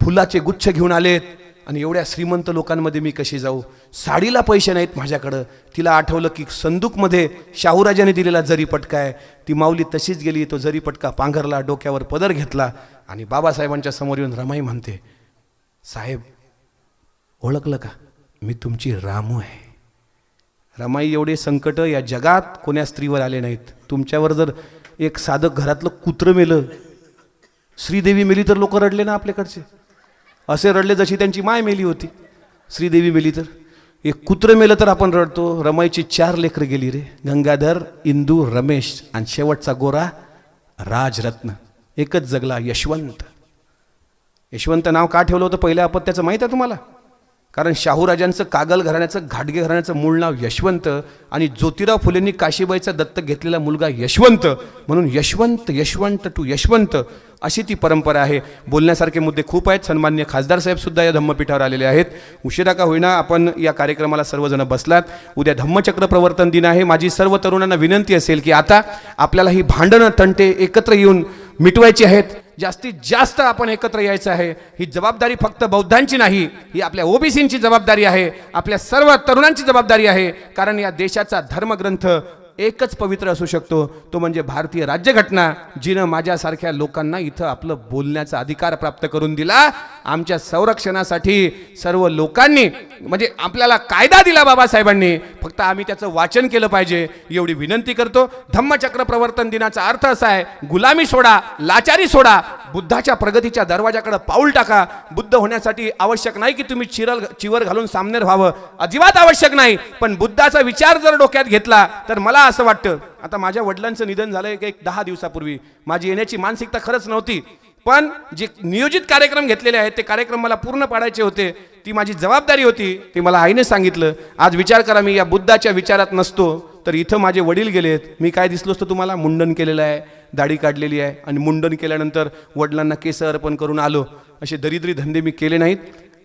[SPEAKER 1] फुलाचे गुच्छ घेऊन आलेत आणि एवढ्या श्रीमंत लोकांमध्ये मी कशी जाऊ? साडीला पैसे नाहीत माझ्याकडं. तिला आठवलं की संदूकमध्ये शाहूराजाने दिलेला जरी पटका आहे. ती माऊली तशीच गेली, तो जरी पटका पांघरला, डोक्यावर पदर घेतला आणि बाबासाहेबांच्या समोर येऊन रमाई म्हणते, साहेब ओळखलं का, मी तुमची रामू आहे. रमाई, एवढे संकट या जगात कोण्या स्त्रीवर आले नाहीत. तुमच्यावर जर एक साधं घरातलं कुत्रं मेलं, श्रीदेवी मेली तर लोक रडले ना आपल्याकडचे, असे रडले जशी त्यांची माय मेली होती. श्रीदेवी मेली तर, एक कुत्रं मेलं तर आपण रडतो. रमाईची 4 लेकरं गेली रे, गंगाधर, इंदू, रमेश आणि शेवटचा गोरा राजरत्न. एकच जगला, यशवंत. यशवंत नाव का ठेवलं होतं पहिल्या अपत्याचं माहीत आहे तुम्हाला? कारण शाहूराजांचं कागल घराण्याचं घाटगे घराण्याचं मूळ नाव यशवंत आणि ज्योतिराव फुलेंनी काशीबाईचा दत्तक घेतलेला मुलगा यशवंत, म्हणून यशवंत यशवंत टू यशवंत अशी ती परंपरा आहे. बोलण्यासारखे मुद्दे खूप आहेत. सन्मान्य खासदार साहेब सुद्धा या धम्मपीठावर आलेले आहेत. उशिरा का होईना आपण या कार्यक्रमाला सर्वजण बसलात. उद्या धम्मचक्र प्रवर्तन दिन आहे. माझी सर्व तरुणांना विनंती असेल की आता आपल्याला ही भांडणं तंटे एकत्र येऊन मिटवायची आहेत. जास्तीत जास्त आपण एकत्र यायचं आहे. ही जबाबदारी फक्त बौद्धांची नाही, ही आपल्या ओबीसींची जबाबदारी आहे, आपल्या सर्व तरुणांची जबाबदारी आहे. कारण या देशाचा धर्मग्रंथ एकच पवित्र असू शकतो, तो म्हणजे भारतीय राज्यघटना, जिनं माझ्यासारख्या लोकांना इथं आपलं बोलण्याचा अधिकार प्राप्त करून दिला. आमच्या संरक्षणासाठी सर्व लोकांनी म्हणजे आपल्याला कायदा दिला बाबासाहेबांनी, फक्त आम्ही त्याचं वाचन केलं पाहिजे एवढी विनंती करतो. धम्मचक्र प्रवर्तन दिनाचा अर्थ असा आहे, गुलामी सोडा, लाचारी सोडा, बुद्धाच्या प्रगतीच्या दरवाजाकडे पाऊल टाका. बुद्ध होण्यासाठी आवश्यक नाही की तुम्ही चिवर घालून सामनेर व्हावं, अजिबात आवश्यक नाही. पण बुद्धाचा विचार जर डोक्यात घेतला तर मला असं वाटतं, आता माझ्या वडिलांचं निधन झालंय एक 10 दिवसापूर्वी, माझी येण्याची मानसिकता खरंच नव्हती, पण जे नियोजित कार्यक्रम घेतलेले आहेत ते कार्यक्रम मला पूर्ण पाडायचे होते, ती माझी जबाबदारी होती. ते मला आईने सांगितलं. आज विचार करा, मी या बुद्धाच्या विचारात नसतो तर इथं माझे वडील गेलेत, मी काय दिसलो असतो तुम्हाला? मुंडन केलेलं आहे, दाढी काढलेली आहे, आणि मुंडन केल्यानंतर वडिलांना केस अर्पण करून आलो. असे दरिद्री धंदे मी केले नाहीत.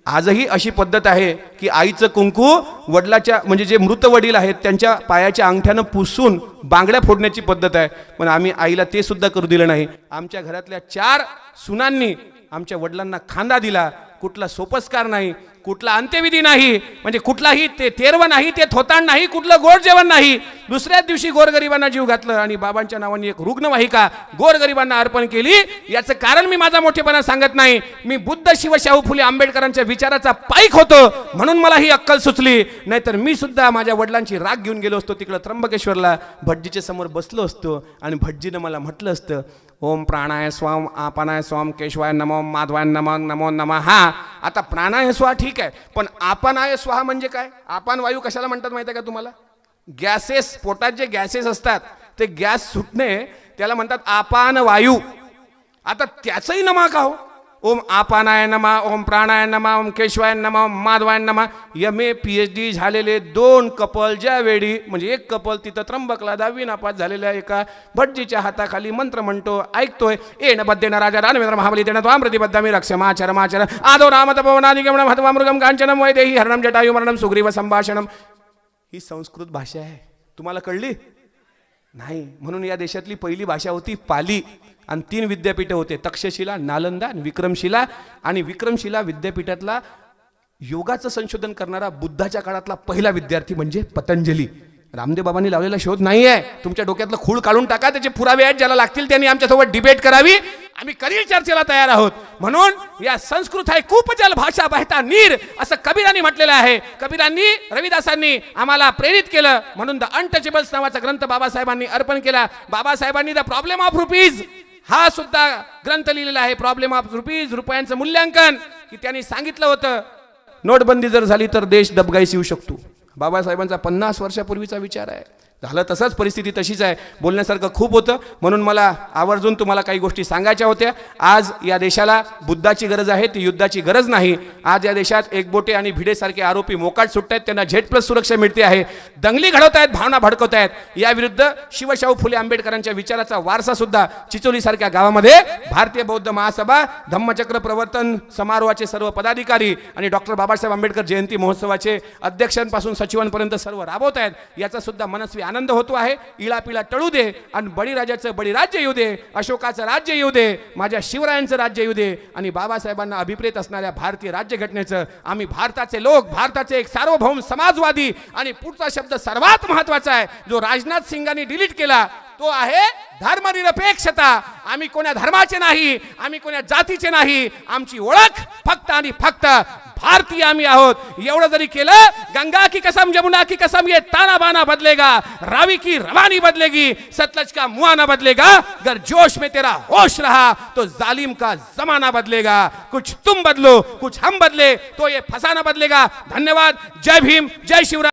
[SPEAKER 1] आजही अशी पद्धत आहे की आईचं कुंकू वडिलाच्या म्हणजे जे मृत वडील आहेत त्यांच्या पायाच्या अंगठ्यानं पुसून बांगड्या फोडण्याची पद्धत आहे. पण आम्ही आईला ते सुद्धा करू दिलं नाही. आमच्या घरातल्या 4 सुनांनी आमच्या वडिलांना खांदा दिला. कुठला सोपस्कार नाही, कुठला अंत्यविधी नाही, म्हणजे कुठलाही ते तेरव नाही, ते थोतांड नाही, कुठलं गोड जेवण नाही. दुसऱ्याच दिवशी गोरगरिबांना जीव घातलं आणि बाबांच्या नावाने एक रुग्णवाहिका गोरगरिबांना अर्पण केली. याचं कारण मी माझा मोठेपणा सांगत नाही, मी बुद्ध शिव शाहू फुले आंबेडकरांच्या विचाराचा पाईक होतो म्हणून मला ही अक्कल सुचली. नाहीतर मी सुद्धा माझ्या वडिलांची राग घेऊन गेलो असतो तिकडं त्र्यंबकेश्वरला, भटजीच्या समोर बसलो असतो आणि भटजीनं मला म्हटलं असतं, ओम प्राणाय स्वाम आपानाय स्वाम केशवाय नमो माधवाय नमो नमो नमः. हा आता प्राणाय स्वाहा ठीक आहे, पण आपानाय स्वाहा म्हणजे काय? आपान वायू कशाला म्हणतात माहिती आहे का तुम्हाला? गॅसेस, पोटात जे गॅसेस असतात ते गॅस सुटणे त्याला म्हणतात आपान वायू. आता त्याचंही नमा का हो? ओम आपानाय नमा, ओम प्राणाय नमा, ओम केशवाय नमा, ओम माधवाय नमा. MA PhD झालेले 2 कपल ज्यावेळी म्हणजे एक कपल तिथं त्र्यंबकला 10वी नापास झालेल्या एका भटजीच्या हाताखाली मंत्र म्हणतो, ऐकतोय, येण बद्धेन राजा रानवेंद्र महाबली देण त्वाम प्रतिबद्धामी रक्षमाचर माचर आदो रामत पवनादि गमनम हतवा मृगम कांचनम वैदेही हरणम जटायु मरणम सुग्रीव संभाषणम. ही संस्कृत भाषा आहे. तुम्हाला कळली नाही? म्हणून या देशातली पहिली भाषा होती पाली आणि 3 विद्यापीठं होते, तक्षशिला, नालंदा आणि विक्रमशिला. आणि विक्रमशिला विद्यापीठातला योगाचं संशोधन करणारा बुद्धाच्या काळातला पहिला विद्यार्थी म्हणजे पतंजली. रामदेव बाबांनी लावलेला शोध नाही आहे. तुमच्या डोक्यातलं खूळ काढून टाका, त्याचे पुरावे आहेत, ज्याला लागतील त्यांनी आमच्यासोबत डिबेट करावी. आम्ही करील चर्चेला तयार आहोत. म्हणून या संस्कृत आहे खूपजल भाषा बहता नीर असं कबीरांनी म्हटलेलं आहे. कबीरांनी, रविदासांनी आम्हाला प्रेरित केलं. म्हणून द अनटचेबल्स नावाचा ग्रंथ बाबासाहेबांनी अर्पण केला. बाबासाहेबांनी द प्रॉब्लेम ऑफ रुपीज हा सुद्धा ग्रंथ लिहिलेला आहे. प्रॉब्लेम ऑफ रुपीज, रुपयांचं मूल्यांकन, की त्यांनी सांगितलं होतं नोटबंदी जर झाली तर देश डबघाईस येऊ शकतो. बाबासाहेबांचा 50 वर्षापूर्वीचा विचार आहे. झालं तसंच, परिस्थिती तशीच आहे. बोलण्यासारखं खूप होतं, म्हणून मला आवर्जून तुम्हाला काही गोष्टी सांगायच्या होत्या. आज या देशाला बुद्धाची गरज आहे, ती युद्धाची गरज नाही. आज या देशात एकबोटे आणि भिडेसारखे आरोपी मोकाट सुटत आहेत, त्यांना Z+ सुरक्षा मिळते आहे. दंगली घडवत आहेत, भावना भडकवत आहेत. याविरुद्ध शिवशाहू फुले आंबेडकरांच्या विचाराचा वारसा सुद्धा चिचोलीसारख्या गावामध्ये भारतीय बौद्ध महासभा, धम्मचक्र प्रवर्तन समारोहाचे सर्व पदाधिकारी आणि डॉक्टर बाबासाहेब आंबेडकर जयंती महोत्सवाचे अध्यक्षांपासून सचिवांपर्यंत सर्व राबवत आहेत. याचा सुद्धा मनस्वी आनंद होतो आहे. इळापिळा टळू दे आणि बळीराजाचं बळीराज्य येऊ दे, अशोकाचं राज्य येऊ दे, माझ्या शिवरायांचं राज्य येऊ दे आणि बाबासाहेबांना अभिप्रेत असणाऱ्या भारतीय राज्यघटनेचं, आम्ही भारताचे लोक, भारताचे एक सार्वभौम समाजवादी. आणि पुढचा शब्द सर्वात महत्वाचा आहे जो राजनाथ सिंगांनी डिलीट केला, तो आहे धर्मनिरपेक्षता. आम्ही कोण्या धर्माचे नाही, आम्ही कोण्या जातीचे नाही, आमची ओळख फक्त आणि फक्त भारतीय आम्ही आहोत. एवढं जरी केलं, गंगा की कसम जमुना की कसम, ये ताना बाना बदलेगा, रावी की रवानी बदलेगी, सतलज का मुआना बदलेगा. अगर जोश में तेरा होश रहा तो जालिम का जमाना बदलेगा. कुछ तुम बदलो, कुछ हम बदले तो ये फसाना बदलेगा. धन्यवाद. जय भीम, जय शिवराय.